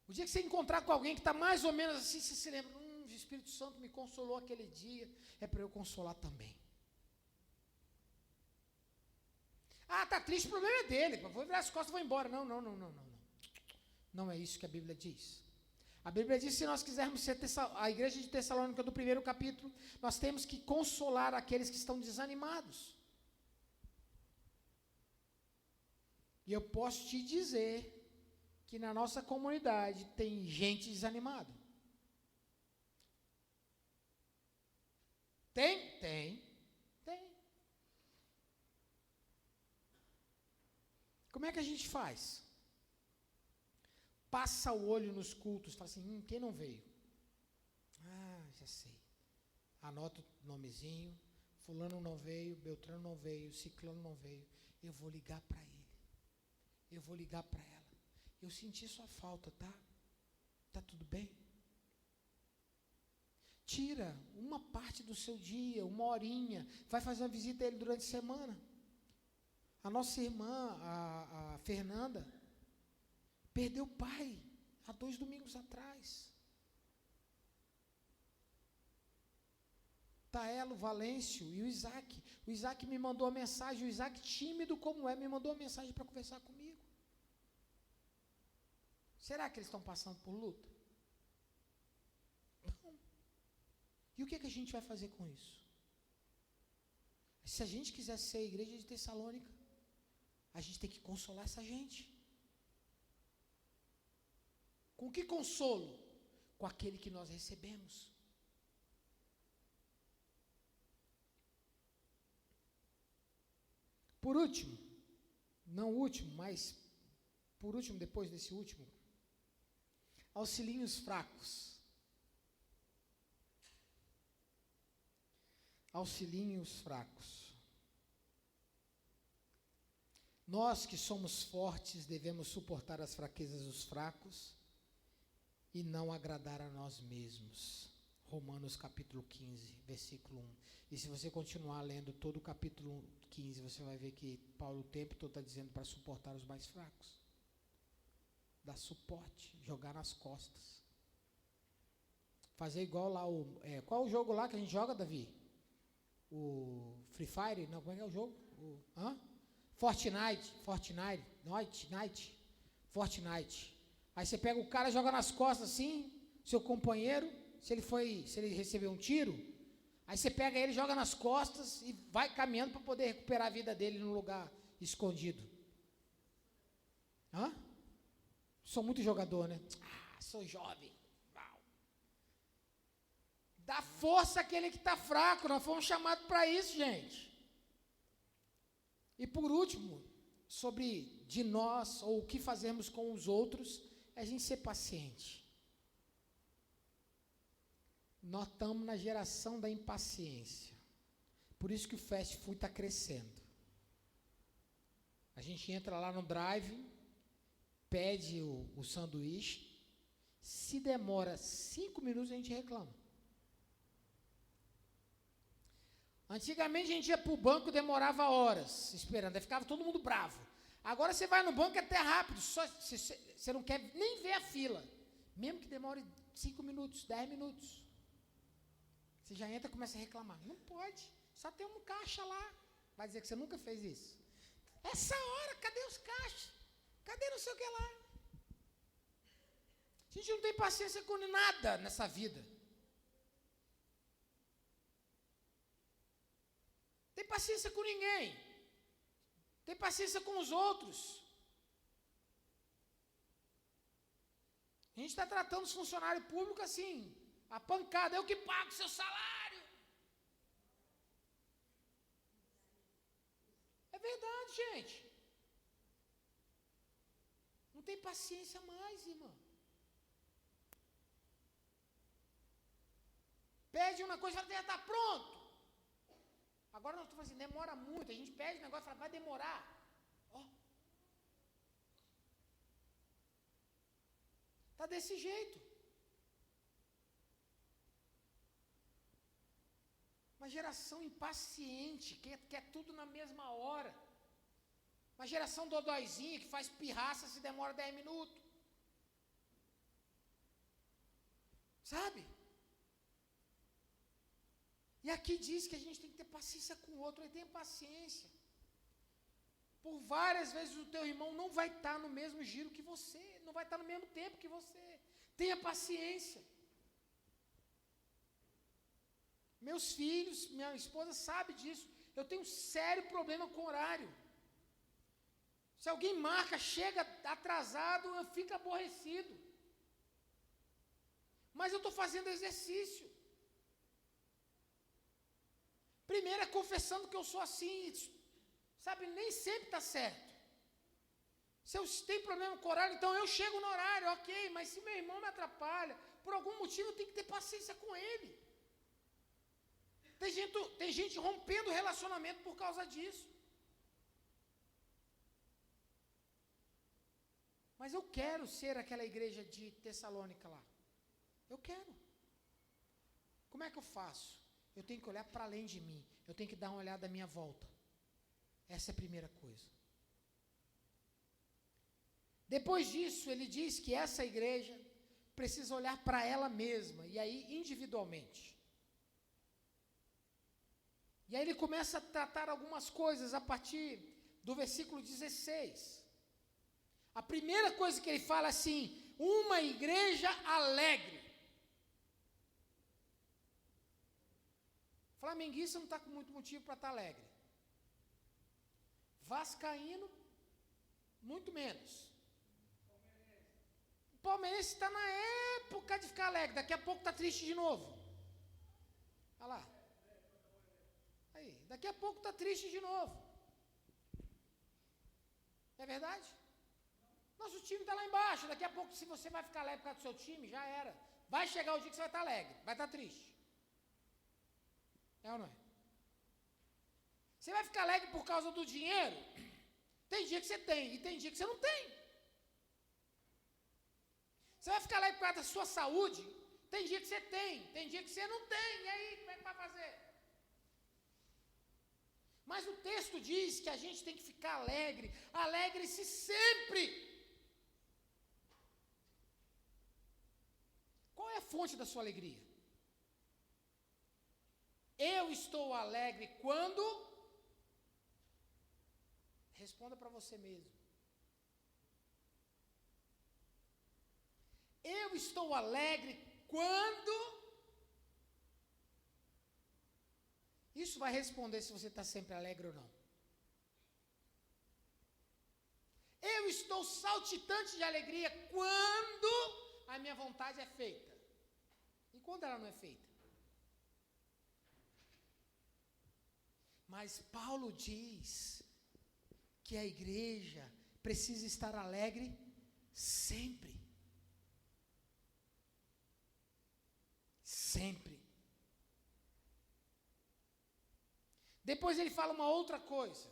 O dia que você encontrar com alguém que está mais ou menos assim, você se lembra, o Espírito Santo me consolou aquele dia, é para eu consolar também. Ah, está triste, o problema é dele, vou virar as costas e vou embora. Não. Não é isso que a Bíblia diz. A Bíblia diz que se nós quisermos ser a igreja de Tessalônica do 1º capítulo, nós temos que consolar aqueles que estão desanimados. E eu posso te dizer que na nossa comunidade tem gente desanimada. Tem. Como é que a gente faz? Passa o olho nos cultos, fala assim, quem não veio? Ah, já sei. Anota o nomezinho. Fulano não veio, Beltrano não veio, Ciclano não veio. Eu vou ligar para ele. Eu vou ligar para ela. Eu senti sua falta, tá? Tá tudo bem? Tira uma parte do seu dia, uma horinha. Vai fazer uma visita a ele durante a semana. A nossa irmã, a Fernanda, perdeu o pai há 2 domingos atrás. Tá ela, o Valêncio e o Isaac. O Isaac me mandou uma mensagem, o Isaac, tímido como me mandou uma mensagem para conversar comigo. Será que eles estão passando por luta? Não. E o que a gente vai fazer com isso? Se a gente quiser ser a igreja de Tessalônica, a gente tem que consolar essa gente. Com que consolo? Com aquele que nós recebemos. Por último, não último, mas por último, depois desse último, auxiliem os fracos. Auxiliem os fracos. Nós que somos fortes devemos suportar as fraquezas dos fracos e não agradar a nós mesmos. Romanos capítulo 15, versículo 1. E se você continuar lendo todo o capítulo 15, você vai ver que Paulo o tempo todo está dizendo para suportar os mais fracos. Dar suporte, jogar nas costas. Fazer igual lá qual é o jogo lá que a gente joga, Davi? O Free Fire? Não, como é que é o jogo? Fortnite. Aí você pega o cara, joga nas costas assim, seu companheiro, se ele recebeu um tiro, aí você pega ele, joga nas costas e vai caminhando para poder recuperar a vida dele num lugar escondido. Sou muito jogador, né? Sou jovem. Uau. Dá força àquele que está fraco, nós fomos chamados para isso, gente. E por último, sobre de nós, ou o que fazemos com os outros, é a gente ser paciente. Nós estamos na geração da impaciência. Por isso que o fast food está crescendo. A gente entra lá no drive, pede o sanduíche, se demora 5 minutos a gente reclama. Antigamente a gente ia para o banco, demorava horas esperando, aí ficava todo mundo bravo. Agora você vai no banco, é até rápido, só você não quer nem ver a fila, mesmo que demore 5 minutos, 10 minutos. Você já entra e começa a reclamar. Não pode, só tem um caixa lá. Vai dizer que você nunca fez isso. Essa hora, cadê os caixas? Cadê não sei o que lá? A gente não tem paciência com nada nessa vida. Tem paciência com ninguém. Tem paciência com os outros. A gente está tratando os funcionários públicos assim, a pancada, eu que pago o seu salário. É verdade, gente. Não tem paciência mais, irmão. Pede uma coisa e fala, já está pronto. Agora nós estamos assim, demora muito. A gente pede um negócio e fala, vai demorar. Está desse jeito. Uma geração impaciente, que quer tudo na mesma hora. Uma geração dodóizinha que faz pirraça se demora 10 minutos. Sabe? E aqui diz que a gente tem que ter paciência com o outro. Ele tem paciência. Por várias vezes o teu irmão não vai estar no mesmo giro que você. Não vai estar no mesmo tempo que você. Tenha paciência. Meus filhos, minha esposa sabe disso. Eu tenho um sério problema com horário. Se alguém marca, chega atrasado, eu fico aborrecido. Mas eu estou fazendo exercício. Primeiro é confessando que eu sou assim, sabe, nem sempre está certo. Se eu tenho problema com o horário, então eu chego no horário, ok, mas se meu irmão me atrapalha, por algum motivo eu tenho que ter paciência com ele. Tem gente rompendo o relacionamento por causa disso. Mas eu quero ser aquela igreja de Tessalônica lá. Eu quero. Como é que eu faço? Eu tenho que olhar para além de mim. Eu tenho que dar uma olhada à minha volta. Essa é a primeira coisa. Depois disso, ele diz que essa igreja precisa olhar para ela mesma, e aí individualmente. E aí ele começa a tratar algumas coisas a partir do versículo 16. A primeira coisa que ele fala assim: uma igreja alegre. Flamenguista não está com muito motivo para estar alegre. Vascaíno, muito menos. O palmeirense está na época de ficar alegre, daqui a pouco está triste de novo. Olha lá. Aí, daqui a pouco está triste de novo. Não é verdade? Nosso time está lá embaixo, daqui a pouco, se você vai ficar alegre por causa do seu time, já era. Vai chegar o dia que você vai estar alegre, vai estar triste. É ou não é? Você vai ficar alegre por causa do dinheiro? Tem dia que você tem, e tem dia que você não tem. Você vai ficar alegre por causa da sua saúde? Tem dia que você tem dia que você não tem. E aí, como é que vai fazer? Mas o texto diz que a gente tem que ficar alegre. Alegre-se sempre. Qual é a fonte da sua alegria? Eu estou alegre quando? Responda para você mesmo. Eu estou alegre quando? Isso vai responder se você está sempre alegre ou não. Eu estou saltitante de alegria quando a minha vontade é feita. E quando ela não é feita? Mas Paulo diz que a igreja precisa estar alegre sempre. Sempre. Depois ele fala uma outra coisa,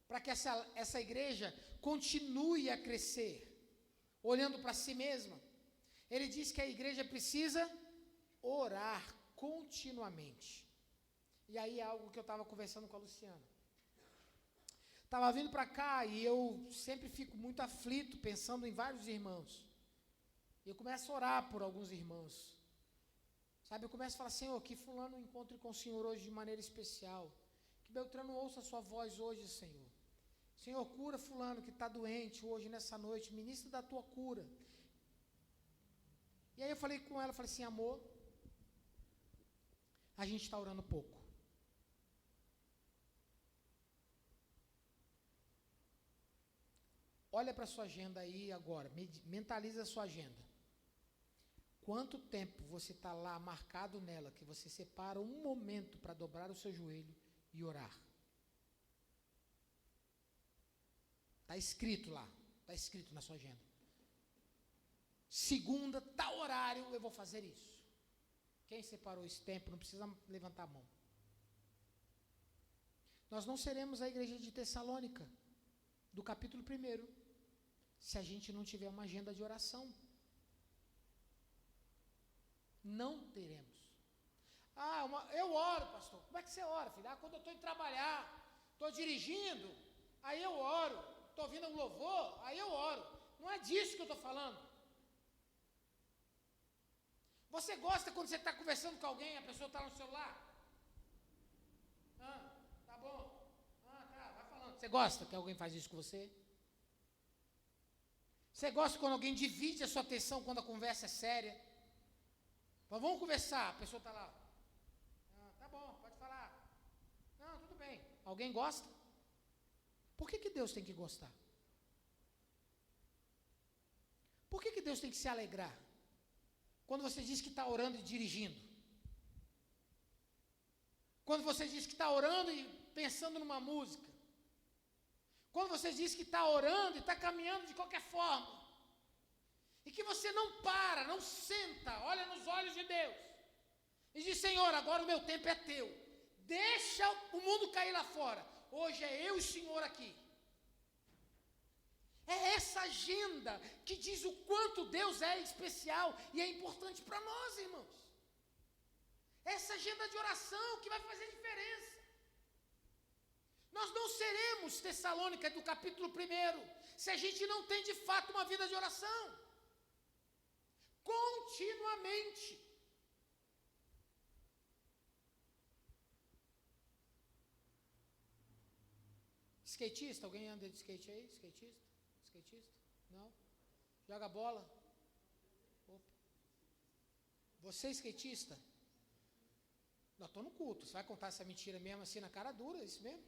para que essa igreja continue a crescer, olhando para si mesma. Ele diz que a igreja precisa orar continuamente. E aí é algo que eu estava conversando com a Luciana. Estava vindo para cá e eu sempre fico muito aflito, pensando em vários irmãos. E eu começo a orar por alguns irmãos. Sabe, eu começo a falar: Senhor, que fulano encontre com o Senhor hoje de maneira especial. Que Beltrano ouça a sua voz hoje, Senhor. Senhor, cura fulano que está doente hoje, nessa noite. Ministra da tua cura. E aí eu falei com ela, falei assim: amor, a gente está orando pouco. Olha para a sua agenda aí agora, mentaliza a sua agenda. Quanto tempo você está lá marcado nela, que você separa um momento para dobrar o seu joelho e orar? Está escrito lá, está escrito na sua agenda. Segunda, tal horário, eu vou fazer isso. Quem separou esse tempo, não precisa levantar a mão. Nós não seremos a igreja de Tessalônica, do capítulo 1, se a gente não tiver uma agenda de oração. Não teremos. Eu oro, pastor. Como é que você ora, filho? Quando eu estou indo trabalhar, estou dirigindo, aí eu oro. Estou ouvindo um louvor, aí eu oro. Não é disso que eu estou falando. Você gosta quando você está conversando com alguém, a pessoa está no celular? Tá bom. Tá, vai falando. Você gosta que alguém faz isso com você? Você gosta quando alguém divide a sua atenção quando a conversa é séria? Mas vamos conversar, a pessoa está lá. Tá bom, pode falar. Não, tudo bem. Alguém gosta? Por que Deus tem que gostar? Por que Deus tem que se alegrar? Quando você diz que está orando e dirigindo. Quando você diz que está orando e pensando numa música. Quando você diz que está orando e está caminhando de qualquer forma. E que você não para, não senta, olha nos olhos de Deus. E diz: Senhor, agora o meu tempo é teu. Deixa o mundo cair lá fora. Hoje é eu e o Senhor aqui. É essa agenda que diz o quanto Deus é especial e é importante para nós, irmãos. Essa agenda de oração que vai fazer diferença. Nós não seremos Tessalônica do capítulo 1 se a gente não tem de fato uma vida de oração. Continuamente. Skatista, alguém anda de skate aí? Skatista? Não? Joga bola? Opa. Você é skatista? Não, estou no culto. Você vai contar essa mentira mesmo assim na cara dura, é isso mesmo?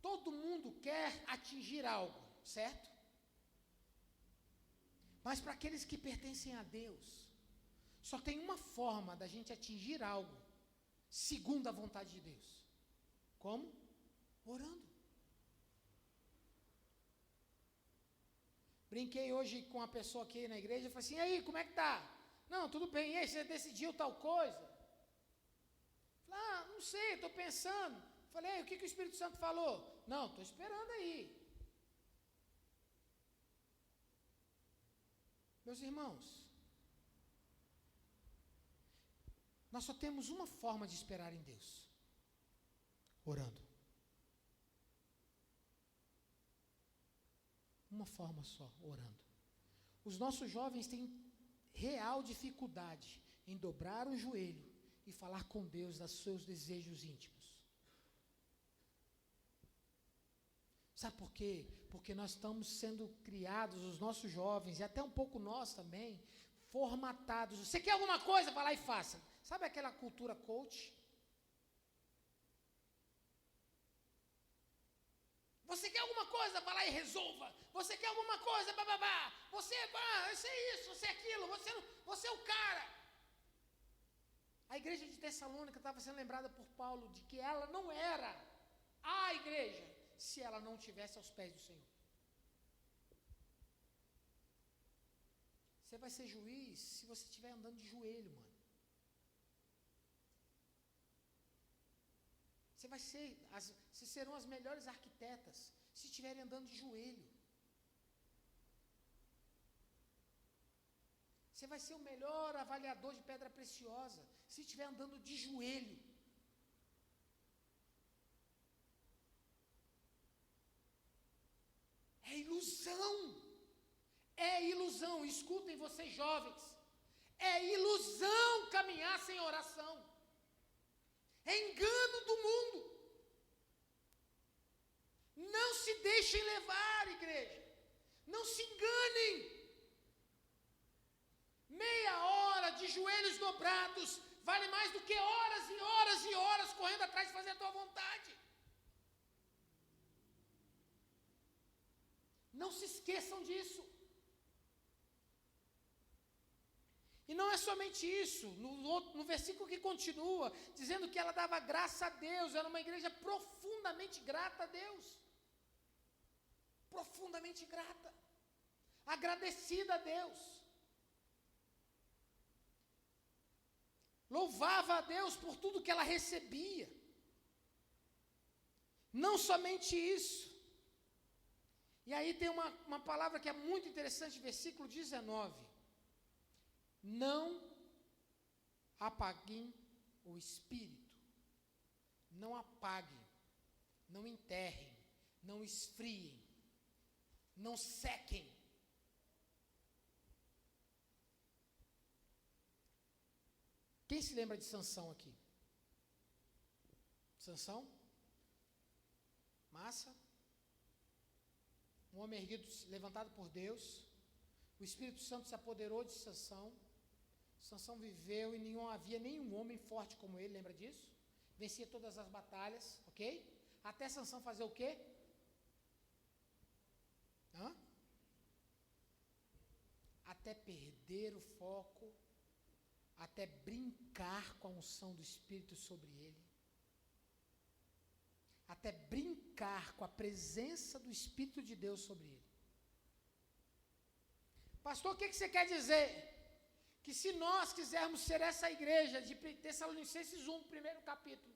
Todo mundo quer atingir algo, certo? Mas para aqueles que pertencem a Deus, só tem uma forma da gente atingir algo, segundo a vontade de Deus. Como? Orando. Brinquei hoje com uma pessoa aqui na igreja, falei assim, e aí, como é que tá? Não, tudo bem, e aí, você decidiu tal coisa? Falei, não sei, estou pensando. Falei, o que o Espírito Santo falou? Não, estou esperando aí. Meus irmãos, nós só temos uma forma de esperar em Deus. Orando. Uma forma só, orando. Os nossos jovens têm real dificuldade em dobrar o joelho e falar com Deus dos seus desejos íntimos. Sabe por quê? Porque nós estamos sendo criados, os nossos jovens, e até um pouco nós também, formatados. Você quer alguma coisa? Vai lá e faça. Sabe aquela cultura coach? Você quer alguma coisa? Vai lá e resolva. Você quer alguma coisa? Bababá. Você é isso, você é aquilo, você é o cara. A igreja de Tessalônica estava sendo lembrada por Paulo de que ela não era a igreja se ela não estivesse aos pés do Senhor. Você vai ser juiz se você estiver andando de joelho, mano. Vocês serão as melhores arquitetas se estiverem andando de joelho. Você vai ser o melhor avaliador de pedra preciosa se estiver andando de joelho. É ilusão. É ilusão. Escutem vocês jovens. É ilusão caminhar sem oração. É engano do mundo. Não se deixem levar, igreja. Não se enganem. Meia hora de joelhos dobrados vale mais do que horas e horas e horas correndo atrás de fazer a tua vontade. Não se esqueçam disso. E não é somente isso, no versículo que continua, dizendo que ela dava graça a Deus, era uma igreja profundamente grata a Deus. Profundamente grata, agradecida a Deus. Louvava a Deus por tudo que ela recebia. Não somente isso. E aí tem uma palavra que é muito interessante, versículo 19. Não apaguem o espírito. Não apaguem. Não enterrem. Não esfriem. Não sequem. Quem se lembra de Sansão aqui? Sansão? Massa? Um homem erguido, levantado por Deus. O Espírito Santo se apoderou de Sansão. Sansão viveu e não havia nenhum homem forte como ele, lembra disso? Vencia todas as batalhas, ok? Até Sansão fazer o quê? Até perder o foco, até brincar com a unção do Espírito sobre ele. Até brincar com a presença do Espírito de Deus sobre ele. Pastor, o que você quer dizer? que se nós quisermos ser essa igreja de Tessalonicenses 1, primeiro capítulo,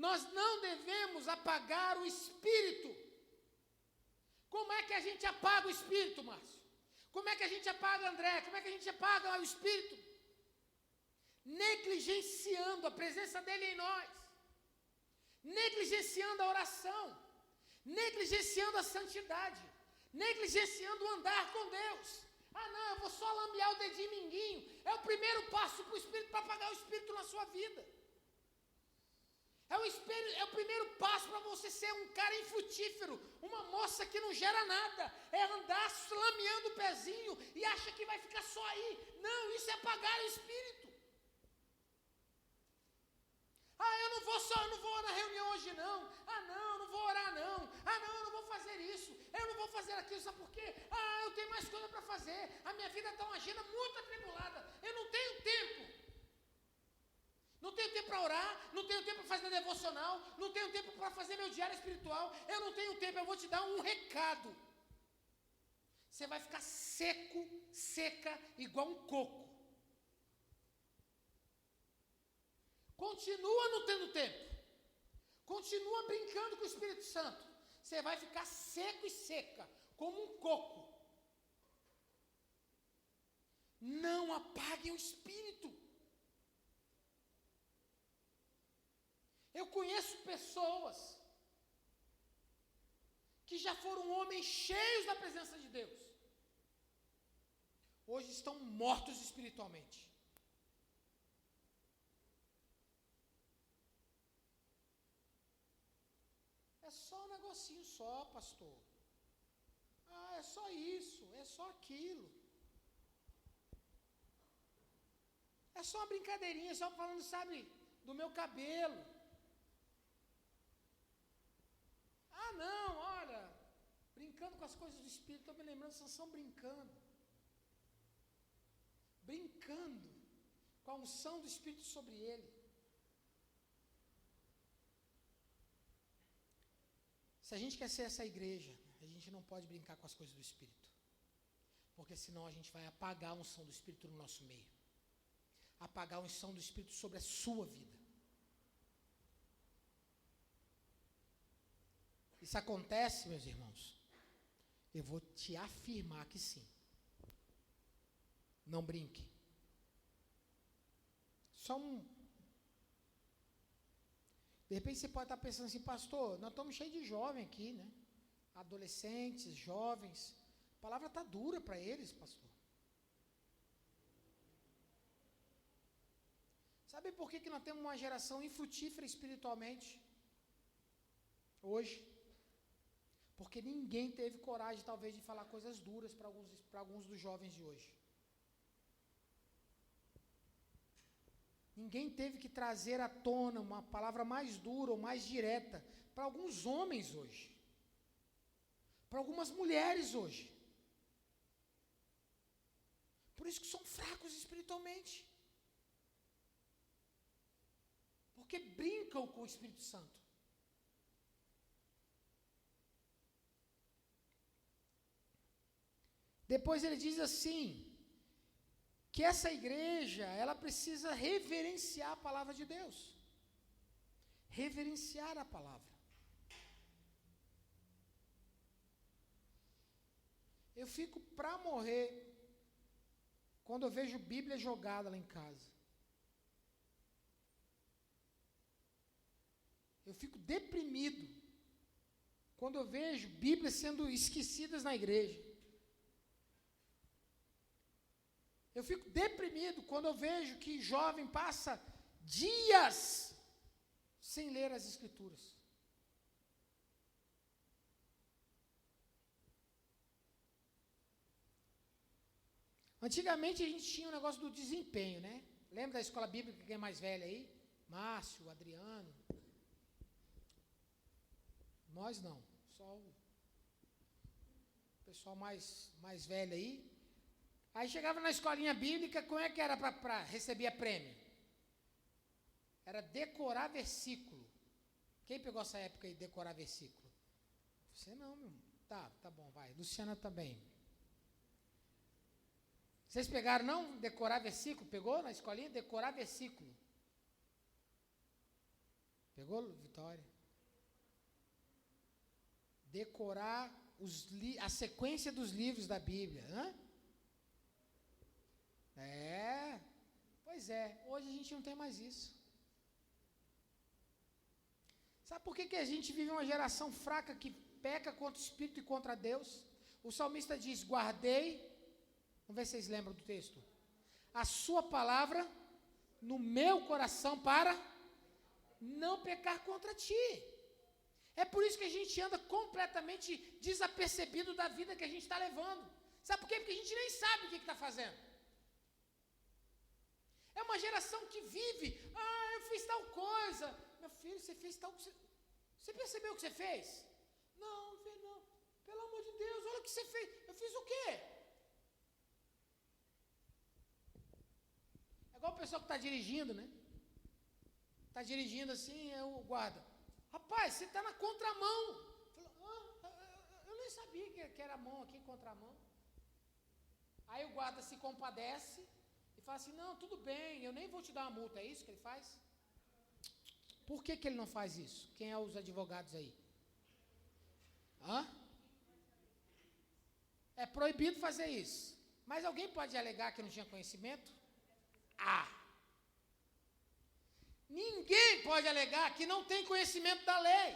nós não devemos apagar o Espírito. Como é que a gente apaga o Espírito, Márcio? Como é que a gente apaga, André? Como é que a gente apaga o Espírito? Negligenciando a presença dele em nós, negligenciando a oração, negligenciando a santidade, negligenciando o andar com Deus. Ah, não, eu vou só lambear o dedinho minguinho. É o primeiro passo para o Espírito, para apagar o Espírito na sua vida. É o primeiro passo para você ser um cara infrutífero, uma moça que não gera nada. É andar lameando o pezinho e acha que vai ficar só aí. Não, isso é apagar o Espírito. Ah, eu não vou na reunião hoje não. Ah, não, eu não vou orar não. Ah, não, eu não vou fazer isso. Eu não vou fazer aquilo, sabe por quê? Ah, eu tenho mais coisa para fazer. A minha vida está uma agenda muito atribulada. Eu não tenho tempo. Não tenho tempo para orar, não tenho tempo para fazer devocional, não tenho tempo para fazer meu diário espiritual. Eu não tenho tempo, eu vou te dar um recado. Você vai ficar seco, seca, igual um coco. Continua não tendo tempo. Continua brincando com o Espírito Santo. Você vai ficar seco e seca, como um coco. Não apaguem o Espírito. Eu conheço pessoas que já foram homens cheios da presença de Deus. Hoje estão mortos espiritualmente. É só um negocinho só, pastor. Ah, é só isso, é só aquilo. É só uma brincadeirinha, só falando, sabe, do meu cabelo. Ah, não, olha, brincando com as coisas do Espírito, estou me lembrando de Sansão brincando. Brincando com a unção do Espírito sobre ele. Se a gente quer ser essa igreja, a gente não pode brincar com as coisas do Espírito. Porque senão a gente vai apagar a unção do Espírito no nosso meio. Apagar a unção do Espírito sobre a sua vida. Isso acontece, meus irmãos? Eu vou te afirmar que sim. Não brinque. De repente você pode estar pensando assim, pastor, nós estamos cheios de jovem aqui, né? Adolescentes, jovens. A palavra está dura para eles, pastor. Sabe por que nós temos uma geração infrutífera espiritualmente? Hoje. Porque ninguém teve coragem, talvez, de falar coisas duras para alguns dos jovens de hoje. Ninguém teve que trazer à tona uma palavra mais dura ou mais direta para alguns homens hoje. Para algumas mulheres hoje. Por isso que são fracos espiritualmente. Porque brincam com o Espírito Santo. Depois ele diz assim, que essa igreja, ela precisa reverenciar a palavra de Deus. Reverenciar a palavra. Eu fico para morrer quando eu vejo Bíblia jogada lá em casa. Eu fico deprimido quando eu vejo Bíblias sendo esquecidas na igreja. Eu fico deprimido quando eu vejo que jovem passa dias sem ler as Escrituras. Antigamente a gente tinha um negócio do desempenho, né? Lembra da escola bíblica, quem é mais velha aí? Márcio, Adriano. Nós não, só o pessoal mais velho aí. Aí chegava na escolinha bíblica, como é que era para receber prêmio? Era decorar versículo. Quem pegou essa época aí, decorar versículo? Você não, meu irmão. Tá bom, vai. Luciana também. Vocês pegaram, não? Decorar versículo? Pegou na escolinha? Decorar versículo. Pegou, Vitória? Decorar a sequência dos livros da Bíblia. Hã? Pois é. Hoje a gente não tem mais isso. Sabe por que a gente vive uma geração fraca que peca contra o Espírito e contra Deus? O salmista diz, guardei, vamos ver se vocês lembram do texto, a sua palavra no meu coração para não pecar contra ti. É por isso que a gente anda completamente desapercebido da vida que a gente está levando. Sabe por quê? Porque a gente nem sabe o que está fazendo. É uma geração que vive, eu fiz tal coisa. Meu filho, você fez tal coisa. Você percebeu o que você fez? Não, não fez não. Pelo amor de Deus, olha o que você fez. Eu fiz o quê? É igual o pessoal que está dirigindo, né? Está dirigindo assim, é o guarda. Rapaz, você está na contramão. Eu nem sabia que era mão aqui, contramão. Aí o guarda se compadece e fala assim, não, tudo bem, eu nem vou te dar uma multa. É isso que ele faz? Por que ele não faz isso? Quem é os advogados aí? Hã? É proibido fazer isso. Mas alguém pode alegar que não tinha conhecimento? Ninguém pode alegar que não tem conhecimento da lei.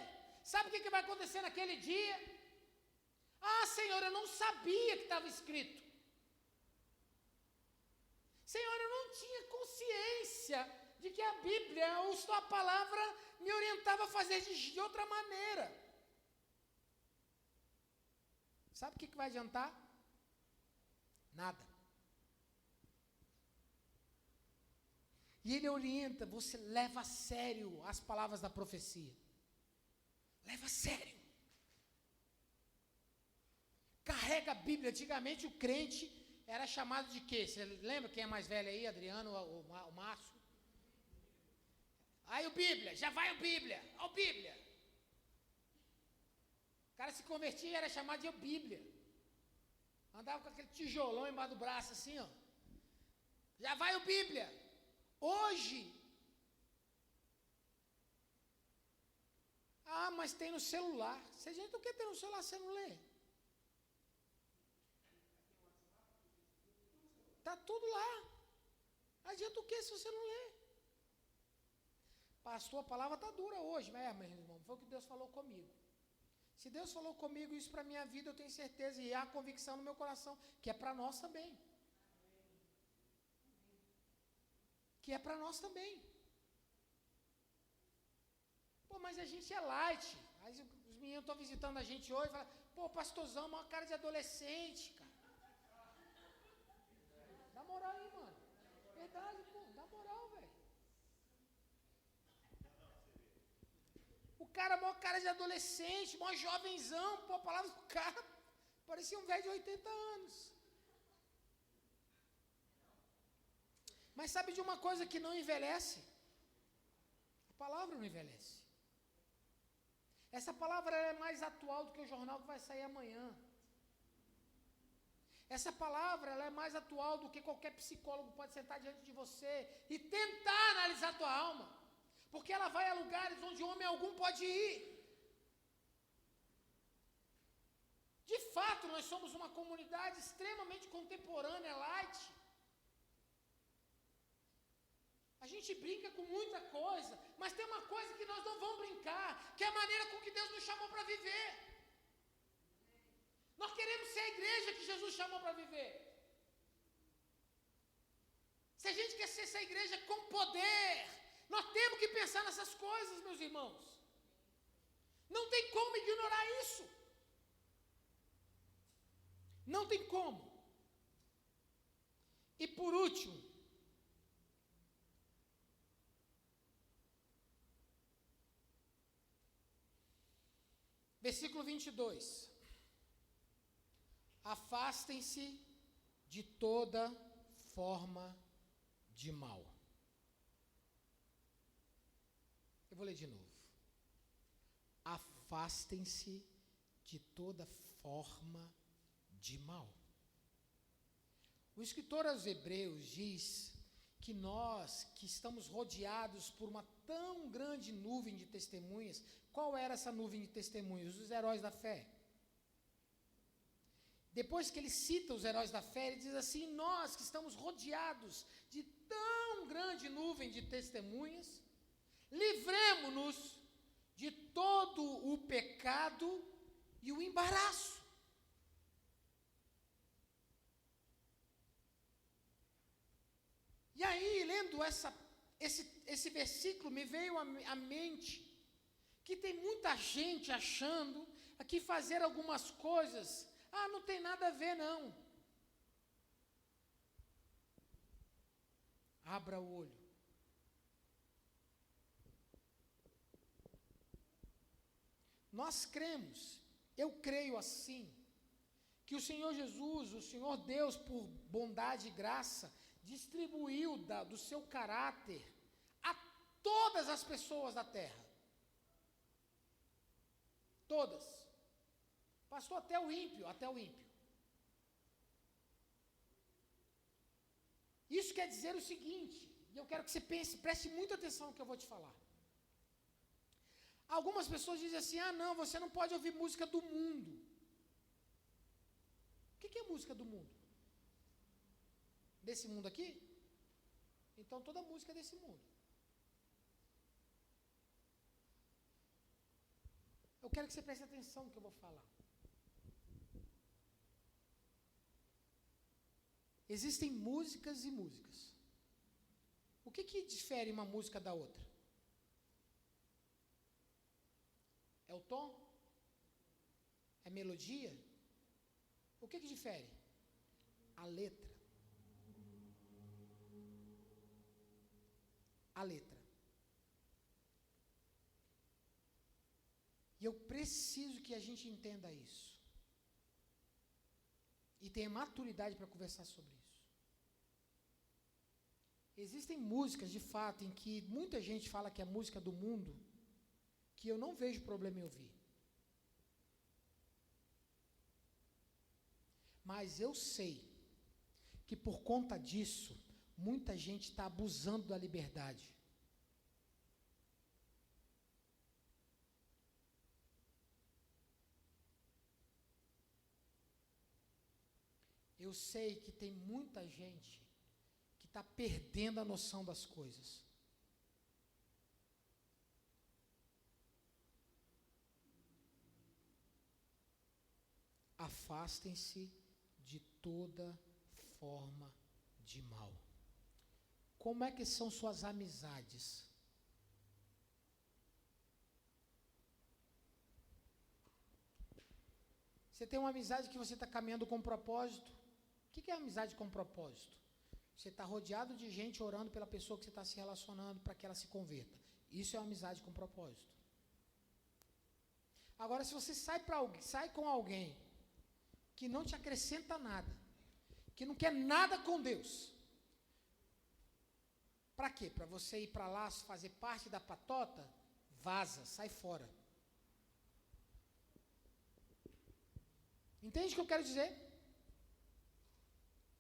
Sabe o que vai acontecer naquele dia? Senhor, eu não sabia que estava escrito. Senhor, eu não tinha consciência de que a Bíblia, ou sua palavra, me orientava a fazer de outra maneira. Sabe o que vai adiantar? Nada. E ele orienta, você leva a sério as palavras da profecia. Leva a sério. Carrega a Bíblia. Antigamente o crente era chamado de quê? Você lembra quem é mais velho aí, Adriano, o Márcio? Aí o Bíblia, já vai o Bíblia, ó o Bíblia. O cara se convertia e era chamado de Bíblia. Andava com aquele tijolão embaixo do braço assim, ó. Já vai o Bíblia. Hoje, mas tem no celular. Você gente, o que tem no celular você não lê? Está tudo lá. Adianta o que se você não lê? Pastor, a palavra está dura hoje, meu irmão. Foi o que Deus falou comigo. Se Deus falou comigo isso para a minha vida, eu tenho certeza e há convicção no meu coração, que é para nós também. Que é para nós também. Mas a gente é light. Aí os meninos estão visitando a gente hoje e falam, pastorzão, uma cara de adolescente, cara. Dá moral aí, mano. Verdade, dá moral, velho. O cara, maior cara de adolescente, maior jovenzão, a palavra do cara parecia um velho de 80 anos. Mas sabe de uma coisa que não envelhece? A palavra não envelhece. Essa palavra é mais atual do que o jornal que vai sair amanhã. Essa palavra ela é mais atual do que qualquer psicólogo pode sentar diante de você e tentar analisar a tua alma. Porque ela vai a lugares onde homem algum pode ir. De fato, nós somos uma comunidade extremamente contemporânea, light. A gente brinca com muita coisa, mas tem uma coisa que nós não vamos brincar, que é a maneira com que Deus nos chamou para viver. Nós queremos ser a igreja que Jesus chamou para viver. Se a gente quer ser essa igreja com poder, nós temos que pensar nessas coisas, meus irmãos. Não tem como ignorar isso. Não tem como. E por último, versículo 22. Afastem-se de toda forma de mal. Eu vou ler de novo. Afastem-se de toda forma de mal. O escritor aos Hebreus diz que nós, que estamos rodeados por uma tão grande nuvem de testemunhas, qual era essa nuvem de testemunhas? Os heróis da fé. Depois que ele cita os heróis da fé, ele diz assim: nós que estamos rodeados de tão grande nuvem de testemunhas, livremo-nos de todo o pecado e o embaraço. E aí, lendo esse versículo, me veio à mente que tem muita gente achando que fazer algumas coisas, não tem nada a ver, não. Abra o olho. Nós cremos, eu creio assim, que o Senhor Jesus, o Senhor Deus, por bondade e graça, distribuiu do seu caráter a todas as pessoas da terra. Todas. Pastor, até o ímpio. Isso quer dizer o seguinte, e eu quero que você preste muita atenção no que eu vou te falar. Algumas pessoas dizem assim: não, você não pode ouvir música do mundo. O que é música do mundo? Desse mundo aqui? Então toda música é desse mundo. Eu quero que você preste atenção no que eu vou falar. Existem músicas e músicas. O que difere uma música da outra? É o tom? É melodia? O que difere? A letra. A letra. E eu preciso que a gente entenda isso. E tenha maturidade para conversar sobre isso. Existem músicas, de fato, em que muita gente fala que é música do mundo, que eu não vejo problema em ouvir. Mas eu sei que por conta disso, muita gente está abusando da liberdade. Eu sei que tem muita gente que está perdendo a noção das coisas. Afastem-se de toda forma de mal. Como é que são suas amizades? Você tem uma amizade que você está caminhando com propósito? O que é amizade com propósito? Você está rodeado de gente orando pela pessoa que você está se relacionando para que ela se converta. Isso é uma amizade com propósito. Agora, se você sai com alguém que não te acrescenta nada, que não quer nada com Deus, para quê? Para você ir para lá fazer parte da patota? Vaza, sai fora. Entende o que eu quero dizer?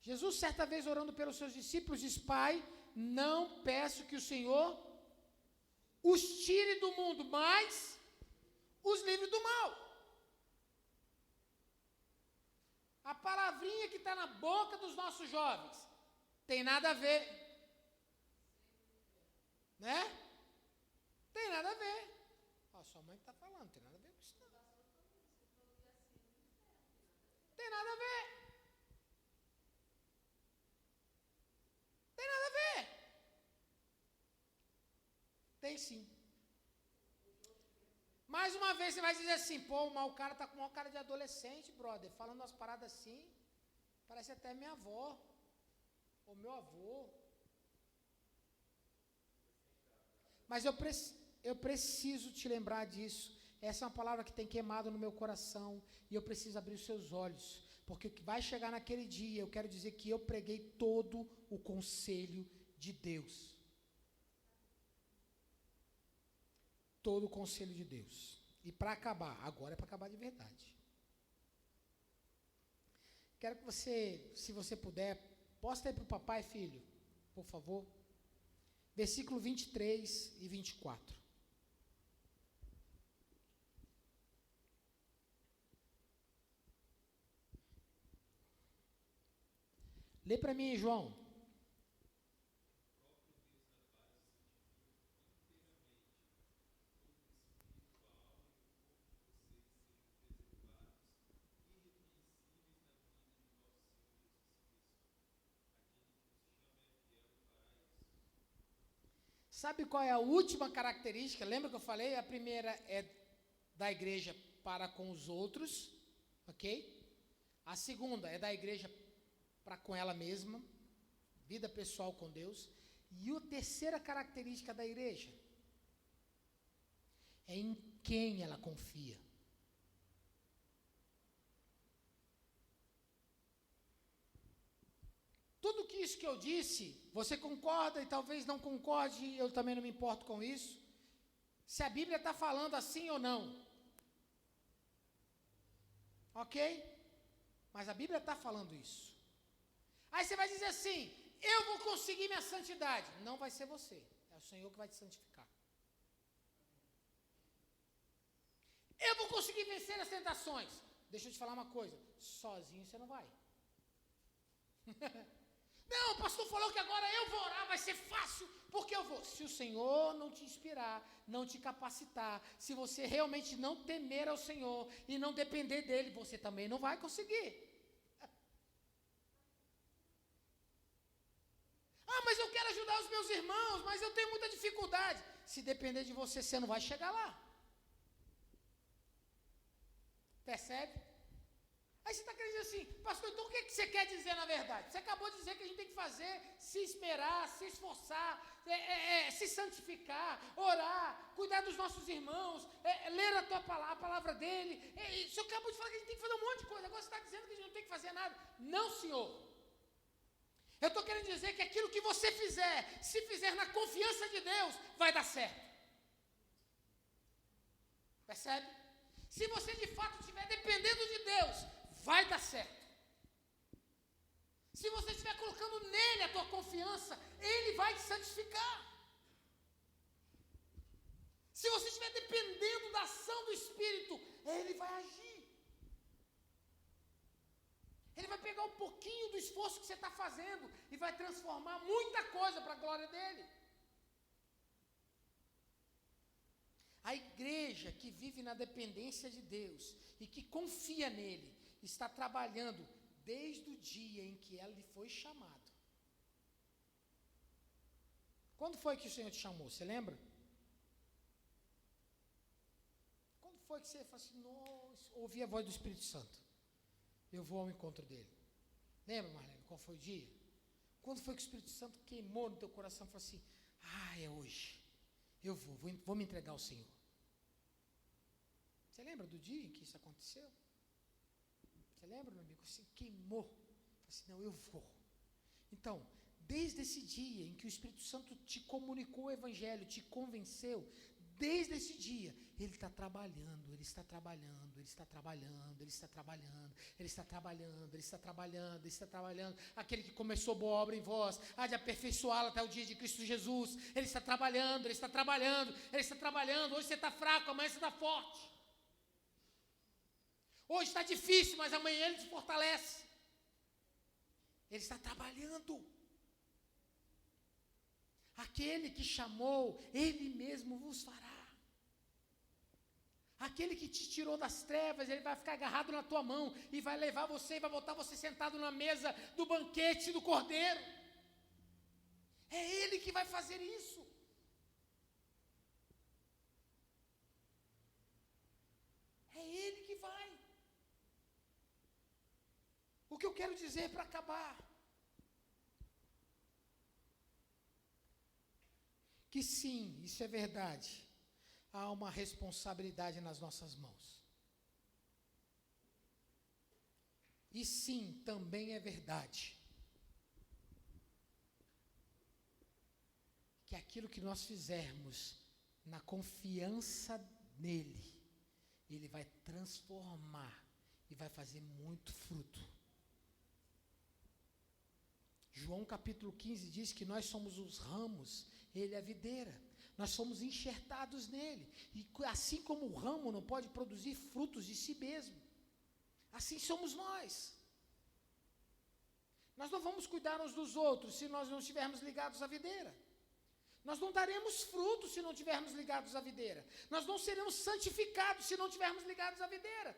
Jesus, certa vez, orando pelos seus discípulos, diz: Pai, não peço que o Senhor os tire do mundo, mas os livre do mal. A palavrinha que está na boca dos nossos jovens tem nada a ver, né? Tem nada a ver. Sua mãe está falando, tem nada a ver com isso não. Tem nada a ver. Tem nada a ver. Tem sim. Mais uma vez você vai dizer assim: mas o cara está com uma cara de adolescente, brother, falando umas paradas assim, parece até minha avó, ou meu avô. Mas eu preciso te lembrar disso. Essa é uma palavra que tem queimado no meu coração, e eu preciso abrir os seus olhos, porque vai chegar naquele dia, eu quero dizer que eu preguei todo o conselho de Deus. Todo o conselho de Deus. E para acabar, agora é para acabar de verdade. Quero que você, se você puder, Posta aí para o papai, filho, por favor. Versículo 23 e 24. Lê para mim, João. Sabe qual é a última característica? Lembra que eu falei? A primeira é da igreja para com os outros, ok? A segunda é da igreja para com ela mesma, vida pessoal com Deus. E a terceira característica da igreja é em quem ela confia. Tudo que isso que eu disse, você concorda e talvez não concorde, eu também não me importo com isso. Se a Bíblia está falando assim ou não. Ok? Mas a Bíblia está falando isso. Aí você vai dizer assim, eu vou conseguir minha santidade. Não vai ser você, é o Senhor que vai te santificar. Eu vou conseguir vencer as tentações. Deixa eu te falar uma coisa, sozinho você não vai. Não, o pastor falou que agora eu vou orar, vai ser fácil, porque eu vou. Se o Senhor não te inspirar, não te capacitar, se você realmente não temer ao Senhor e não depender dEle, você também não vai conseguir. Ah, mas eu quero ajudar os meus irmãos, mas eu tenho muita dificuldade. Se depender de você, você não vai chegar lá. Percebe? Aí você está querendo dizer assim, pastor, então o que você quer dizer na verdade? Você acabou de dizer que a gente tem que fazer, se esmerar, se esforçar, se santificar, orar, cuidar dos nossos irmãos, ler a tua palavra, a palavra dele. Você acabou de falar que a gente tem que fazer um monte de coisa, agora você está dizendo que a gente não tem que fazer nada. Não, senhor. Eu estou querendo dizer que aquilo que você fizer, se fizer na confiança de Deus, vai dar certo. Percebe? Se você de fato estiver dependendo de Deus, vai dar certo. Se você estiver colocando nele a tua confiança, ele vai te santificar. Se você estiver dependendo da ação do Espírito, ele vai agir. Ele vai pegar um pouquinho do esforço que você está fazendo e vai transformar muita coisa para a glória dele. A igreja que vive na dependência de Deus e que confia nele, está trabalhando desde o dia em que ela lhe foi chamado. Quando foi que o Senhor te chamou? Você lembra? Quando foi que você falou assim, nossa, ouvi a voz do Espírito Santo? Eu vou ao encontro dele. Lembra, Marlene, qual foi o dia? Quando foi que o Espírito Santo queimou no teu coração e falou assim, é hoje. Eu vou me entregar ao Senhor. Você lembra do dia em que isso aconteceu? Você lembra, meu amigo? Assim, queimou. Falei assim, não, eu vou. Então, desde esse dia em que o Espírito Santo te comunicou o Evangelho, te convenceu, desde esse dia, ele está trabalhando, ele está trabalhando, ele está trabalhando, ele está trabalhando, ele está trabalhando, ele está trabalhando, ele está trabalhando. Aquele que começou boa obra em vós, há de aperfeiçoá-la até o dia de Cristo Jesus. Ele está trabalhando, ele está trabalhando, ele está trabalhando. Hoje você está fraco, amanhã você está forte. Hoje está difícil, mas amanhã ele te fortalece. Ele está trabalhando. Aquele que chamou, ele mesmo vos fará. Aquele que te tirou das trevas, ele vai ficar agarrado na tua mão e vai levar você e vai botar você sentado na mesa do banquete do Cordeiro. É ele que vai fazer isso. É ele que vai. O que eu quero dizer para acabar? Que sim, isso é verdade. Há uma responsabilidade nas nossas mãos. E sim, também é verdade que aquilo que nós fizermos na confiança nele, ele vai transformar e vai fazer muito fruto. João capítulo 15 diz que nós somos os ramos, ele é a videira. Nós somos enxertados nele. E assim como o ramo não pode produzir frutos de si mesmo, assim somos nós. Nós não vamos cuidar uns dos outros se nós não estivermos ligados à videira. Nós não daremos frutos se não estivermos ligados à videira. Nós não seremos santificados se não estivermos ligados à videira.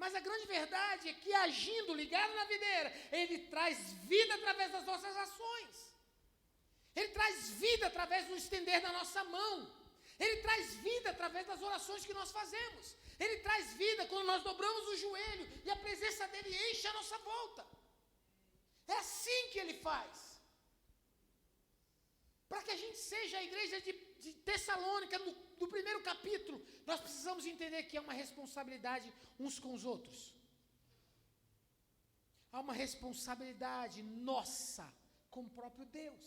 Mas a grande verdade é que, agindo ligado na videira, ele traz vida através das nossas ações. Ele traz vida através do estender da nossa mão. Ele traz vida através das orações que nós fazemos. Ele traz vida quando nós dobramos o joelho e a presença dele enche a nossa volta. É assim que ele faz. Para que a gente seja a igreja de Tessalônica, no primeiro capítulo, nós precisamos entender que há uma responsabilidade uns com os outros. Há uma responsabilidade nossa com o próprio Deus.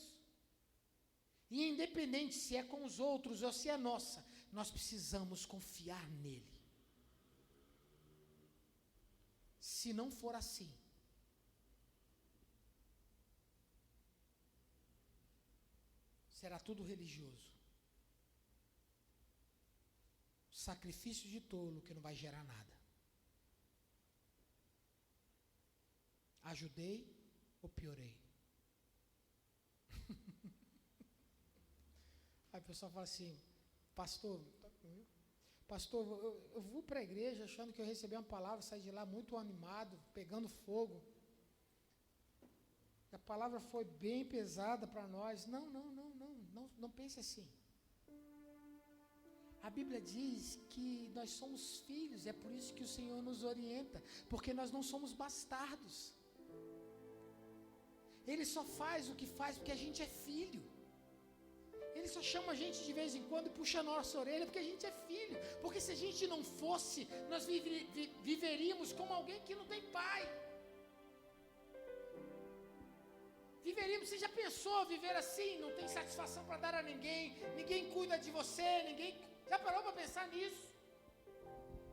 E independente se é com os outros ou se é nossa, nós precisamos confiar nele. Se não for assim, será tudo religioso. Sacrifício de tolo que não vai gerar nada. Ajudei ou piorei? Aí o pessoal fala assim, pastor, eu vou para a igreja achando que eu recebi uma palavra, saí de lá muito animado, pegando fogo. E a palavra foi bem pesada para nós. Não pense assim. A Bíblia diz que nós somos filhos, é por isso que o Senhor nos orienta, porque nós não somos bastardos. Ele só faz o que faz porque a gente é filho. Ele só chama a gente de vez em quando e puxa a nossa orelha porque a gente é filho. Porque se a gente não fosse, nós viveríamos como alguém que não tem pai. Viveríamos, você já pensou viver assim? Não tem satisfação para dar a ninguém, ninguém cuida de você, ninguém... Já parou para pensar nisso?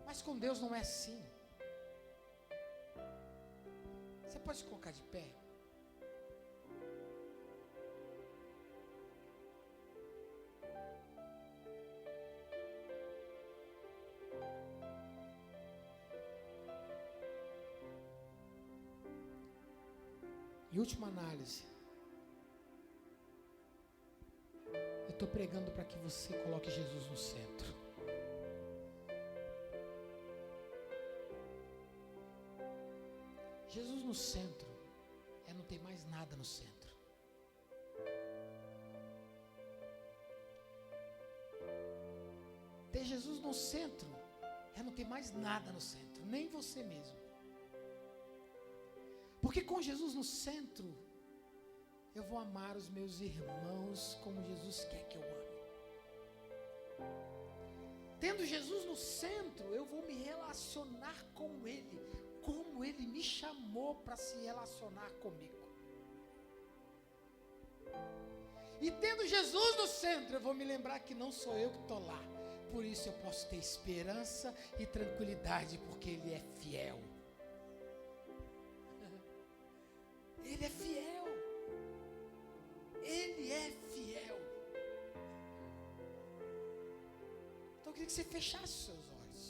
Mas com Deus não é assim. Você pode se colocar de pé? Em última análise, eu estou pregando para que você coloque Jesus no centro. Jesus no centro é não ter mais nada no centro. Ter Jesus no centro é não ter mais nada no centro, nem você mesmo. Porque com Jesus no centro, eu vou amar os meus irmãos como Jesus quer que eu ame. Tendo Jesus no centro, eu vou me relacionar com Ele, como Ele me chamou para se relacionar comigo. E tendo Jesus no centro, eu vou me lembrar que não sou eu que estou lá. Por isso eu posso ter esperança e tranquilidade, porque Ele é fiel. Ele é fiel. Ele é fiel. Então eu queria que você fechasse os seus olhos.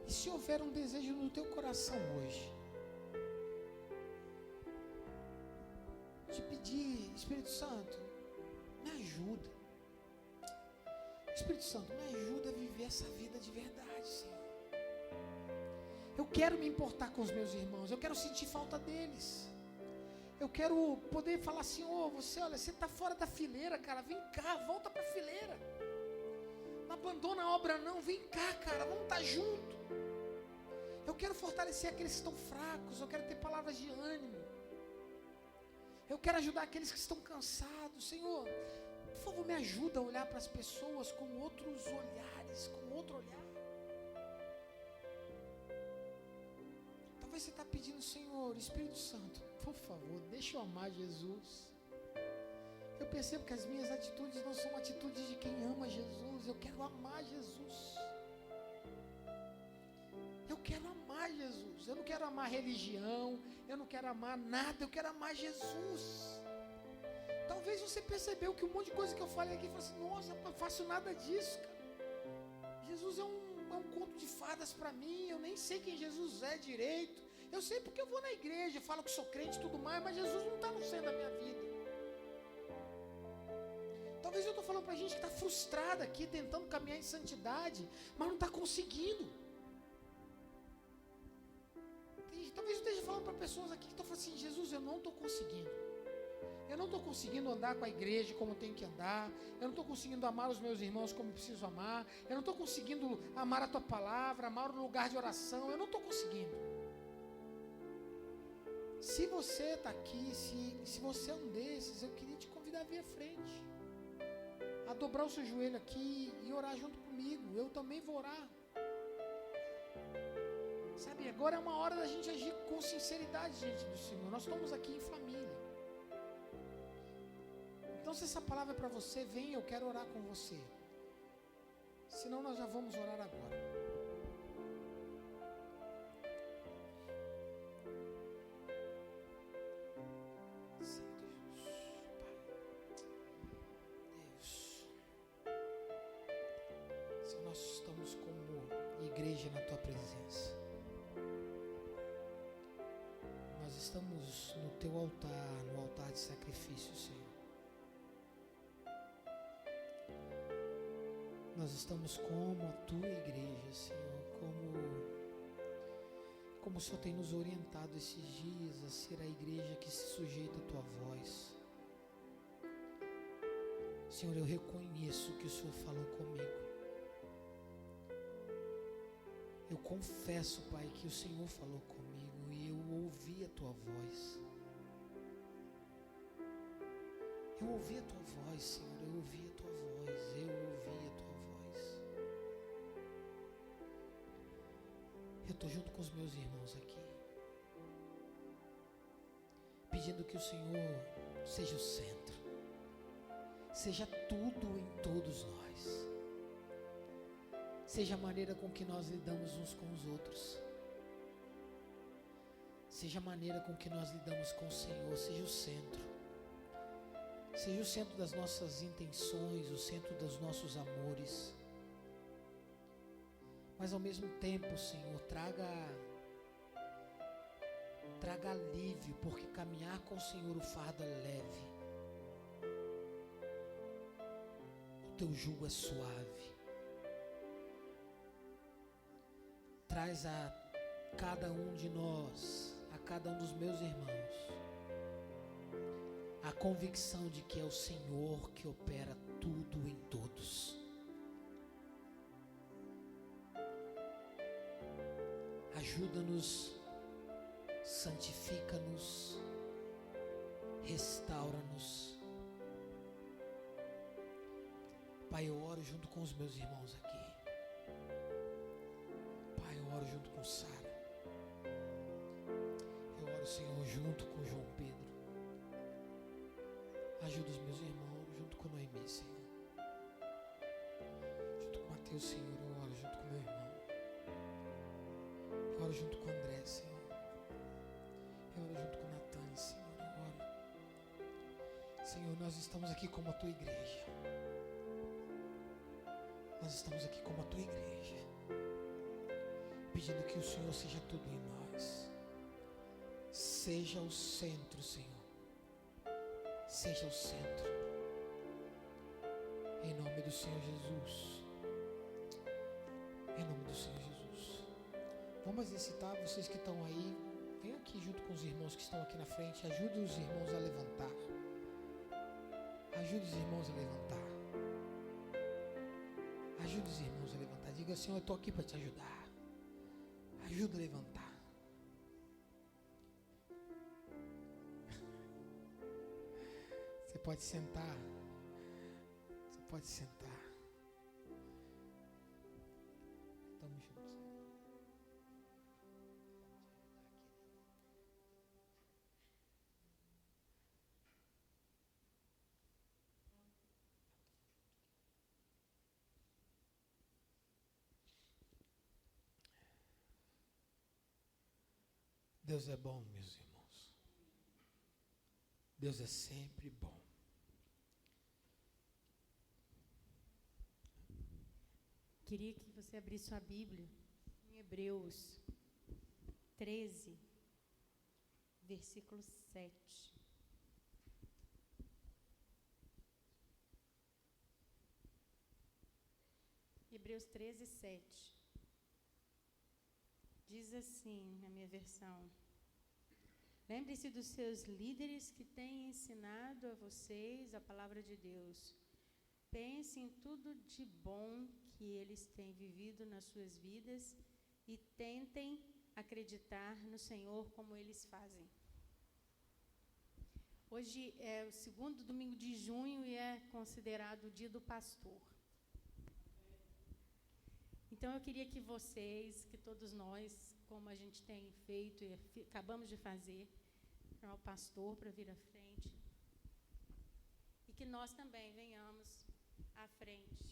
E se houver um desejo no teu coração hoje, de pedir, Espírito Santo, me ajuda. Espírito Santo, me ajuda a viver essa vida de verdade, Senhor. Eu quero me importar com os meus irmãos, eu quero sentir falta deles. Eu quero poder falar assim, olha, você está fora da fileira, cara, vem cá, volta para a fileira. Não abandona a obra não, vem cá, cara, vamos estar junto. Eu quero fortalecer aqueles que estão fracos, eu quero ter palavras de ânimo. Eu quero ajudar aqueles que estão cansados, Senhor. Por favor, me ajuda a olhar para as pessoas com outros olhares, com outro olhar. Talvez você está pedindo, Senhor, Espírito Santo, por favor, deixa eu amar Jesus. Eu percebo que as minhas atitudes não são atitudes de quem ama Jesus, eu quero amar Jesus. Eu não quero amar religião, eu não quero amar nada, eu quero amar Jesus. Talvez você percebeu que um monte de coisa que eu falei aqui, falou assim, nossa, eu não faço nada disso, cara. Jesus é um conto de fadas para mim, eu nem sei quem Jesus é direito. Eu sei porque eu vou na igreja, falo que sou crente e tudo mais, mas Jesus não está no centro da minha vida. Talvez eu estou falando para gente que está frustrada aqui, tentando caminhar em santidade, mas não está conseguindo. Talvez eu esteja falando para pessoas aqui que estão falando assim, Jesus, eu não estou conseguindo. Eu não estou conseguindo andar com a igreja como tenho que andar. Eu não estou conseguindo amar os meus irmãos como preciso amar. Eu não estou conseguindo amar a tua palavra, amar o lugar de oração. Eu não estou conseguindo. Se você está aqui, se você é um desses, eu queria te convidar a vir à frente. A dobrar o seu joelho aqui e orar junto comigo. Eu também vou orar. Sabe, agora é uma hora da gente agir com sinceridade diante do Senhor. Nós estamos aqui em família. Então, se essa palavra é para você, vem, eu quero orar com você. Senão, nós já vamos orar agora. Senhor Jesus, Pai. Deus. Senhor, nós estamos como igreja na tua presença. Nós estamos no teu altar, no altar de sacrifício, Senhor. Nós estamos como a tua igreja, Senhor, como o Senhor tem nos orientado esses dias a ser a igreja que se sujeita à tua voz. Senhor, eu reconheço que o Senhor falou comigo. Eu confesso, Pai, que o Senhor falou comigo e eu ouvi a tua voz. Eu ouvi a tua voz, Senhor, eu ouvi a tua voz, eu ouvi a tua voz. Eu estou junto com os meus irmãos aqui, pedindo que o Senhor seja o centro, seja tudo em todos nós, seja a maneira com que nós lidamos uns com os outros, seja a maneira com que nós lidamos com o Senhor, seja o centro. Seja o centro das nossas intenções, o centro dos nossos amores. Mas ao mesmo tempo, Senhor, traga alívio, porque caminhar com o Senhor o fardo é leve. O teu jugo é suave. Traz a cada um de nós, a cada um dos meus irmãos, a convicção de que é o Senhor que opera tudo em todos. Ajuda-nos, santifica-nos, restaura-nos. Pai, eu oro junto com os meus irmãos aqui. Pai, eu oro junto com Sara. Eu oro, Senhor, junto com João Pedro. Ajuda os meus irmãos, junto com Noemi, Senhor. Junto com Mateus, Senhor, eu oro junto com meu irmão. Eu oro junto com André, Senhor. Eu oro junto com Natane, Senhor. Eu oro. Senhor, nós estamos aqui como a tua igreja. Nós estamos aqui como a tua igreja, pedindo que o Senhor seja tudo em nós. Seja o centro, Senhor. Seja o centro, em nome do Senhor Jesus, em nome do Senhor Jesus. Vamos exercitar, vocês que estão aí, venham aqui junto com os irmãos que estão aqui na frente, ajude os irmãos a levantar, ajude os irmãos a levantar, ajude os irmãos a levantar, diga, Senhor, eu estou aqui para te ajudar, ajuda a levantar. Você pode sentar. Você pode sentar. Estamos juntos. Deus é bom, meus irmãos. Deus é sempre bom. Queria que você abrisse sua Bíblia em Hebreus 13, versículo 7. Hebreus 13, 7. Diz assim, na minha versão: lembre-se dos seus líderes que têm ensinado a vocês a palavra de Deus. Pense em tudo de bom que eles têm vivido nas suas vidas e tentem acreditar no Senhor como eles fazem. Hoje é o segundo domingo de junho e é considerado o dia do pastor. Então eu queria que vocês, que todos nós, como a gente tem feito e acabamos de fazer, chamar o pastor para vir à frente, e que nós também venhamos à frente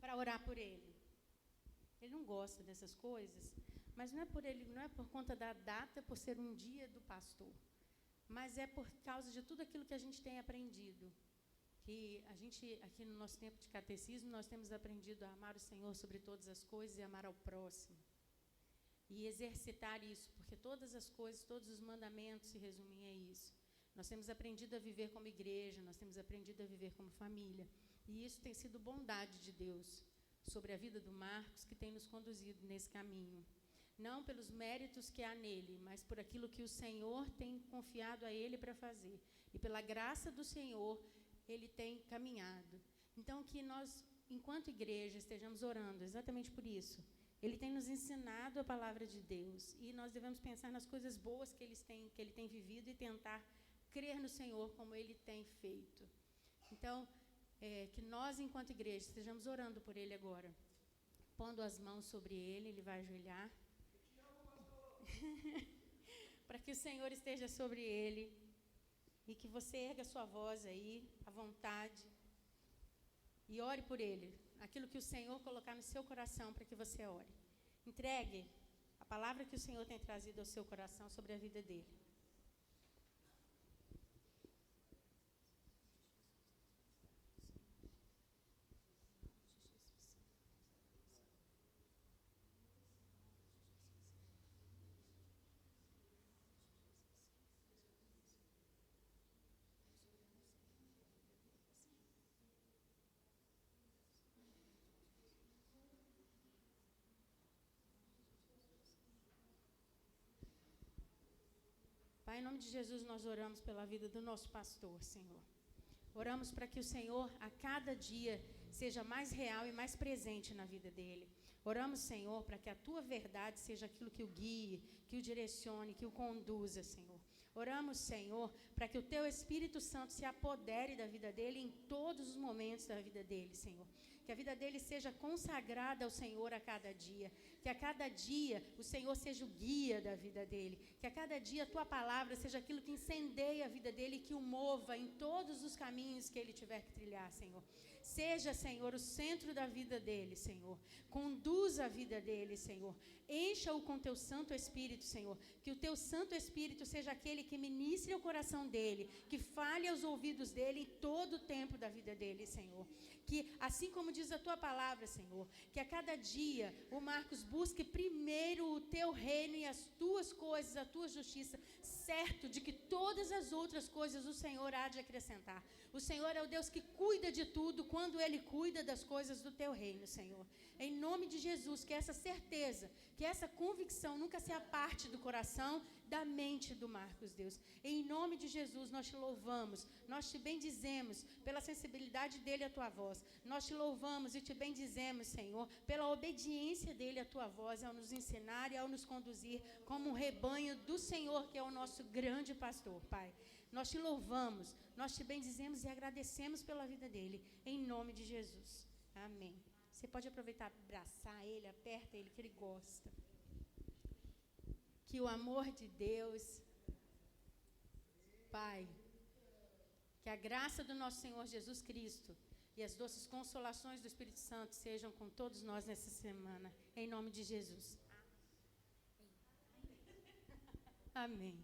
para orar por ele. Ele não gosta dessas coisas, mas não é por ele, não é por conta da data, por ser um dia do pastor, mas é por causa de tudo aquilo que a gente tem aprendido. Que a gente, aqui no nosso tempo de catecismo, nós temos aprendido a amar o Senhor sobre todas as coisas e amar ao próximo. E exercitar isso, porque todas as coisas, todos os mandamentos se resumem a isso. Nós temos aprendido a viver como igreja, nós temos aprendido a viver como família. E isso tem sido bondade de Deus sobre a vida do Marcos, que tem nos conduzido nesse caminho. Não pelos méritos que há nele, mas por aquilo que o Senhor tem confiado a ele para fazer. E pela graça do Senhor, ele tem caminhado. Então, que nós, enquanto igreja, estejamos orando exatamente por isso. Ele tem nos ensinado a palavra de Deus e nós devemos pensar nas coisas boas que ele tem vivido e tentar crer no Senhor como ele tem feito. Então, que nós, enquanto igreja, estejamos orando por ele agora, pondo as mãos sobre ele, ele vai ajoelhar, para que o Senhor esteja sobre ele. E que você erga sua voz aí, à vontade, e ore por ele. Aquilo que o Senhor colocar no seu coração para que você ore. Entregue a palavra que o Senhor tem trazido ao seu coração sobre a vida dele. Pai, em nome de Jesus, nós oramos pela vida do nosso pastor, Senhor. Oramos para que o Senhor, a cada dia, seja mais real e mais presente na vida dele. Oramos, Senhor, para que a Tua verdade seja aquilo que o guie, que o direcione, que o conduza, Senhor. Oramos, Senhor, para que o Teu Espírito Santo se apodere da vida dele em todos os momentos da vida dele, Senhor. Que a vida dele seja consagrada ao Senhor a cada dia. Que a cada dia o Senhor seja o guia da vida dele. Que a cada dia a Tua palavra seja aquilo que incendeia a vida dele e que o mova em todos os caminhos que ele tiver que trilhar, Senhor. Seja, Senhor, o centro da vida dele, Senhor. Conduza a vida dele, Senhor. Encha-o com Teu Santo Espírito, Senhor. Que o Teu Santo Espírito seja aquele que ministre o coração dele, que fale aos ouvidos dele em todo o tempo da vida dele, Senhor. Que, assim como diz a Tua palavra, Senhor, que a cada dia o Marcos busque primeiro o Teu reino e as Tuas coisas, a Tua justiça, certo de que todas as outras coisas o Senhor há de acrescentar. O Senhor é o Deus que cuida de tudo quando Ele cuida das coisas do Teu reino, Senhor. Em nome de Jesus, que essa certeza, que essa convicção nunca se aparte do coração, da mente do Marcos, Deus. Em nome de Jesus, nós Te louvamos, nós Te bendizemos pela sensibilidade dele à Tua voz. Nós Te louvamos e Te bendizemos, Senhor, pela obediência dele à Tua voz, ao nos ensinar e ao nos conduzir como um rebanho do Senhor, que é o nosso grande pastor, Pai. Nós Te louvamos, nós Te bendizemos e agradecemos pela vida dele, em nome de Jesus. Amém. Você pode aproveitar para abraçar ele, aperta ele, que ele gosta. Que o amor de Deus, Pai, que a graça do nosso Senhor Jesus Cristo e as doces consolações do Espírito Santo sejam com todos nós nessa semana, em nome de Jesus. Amém.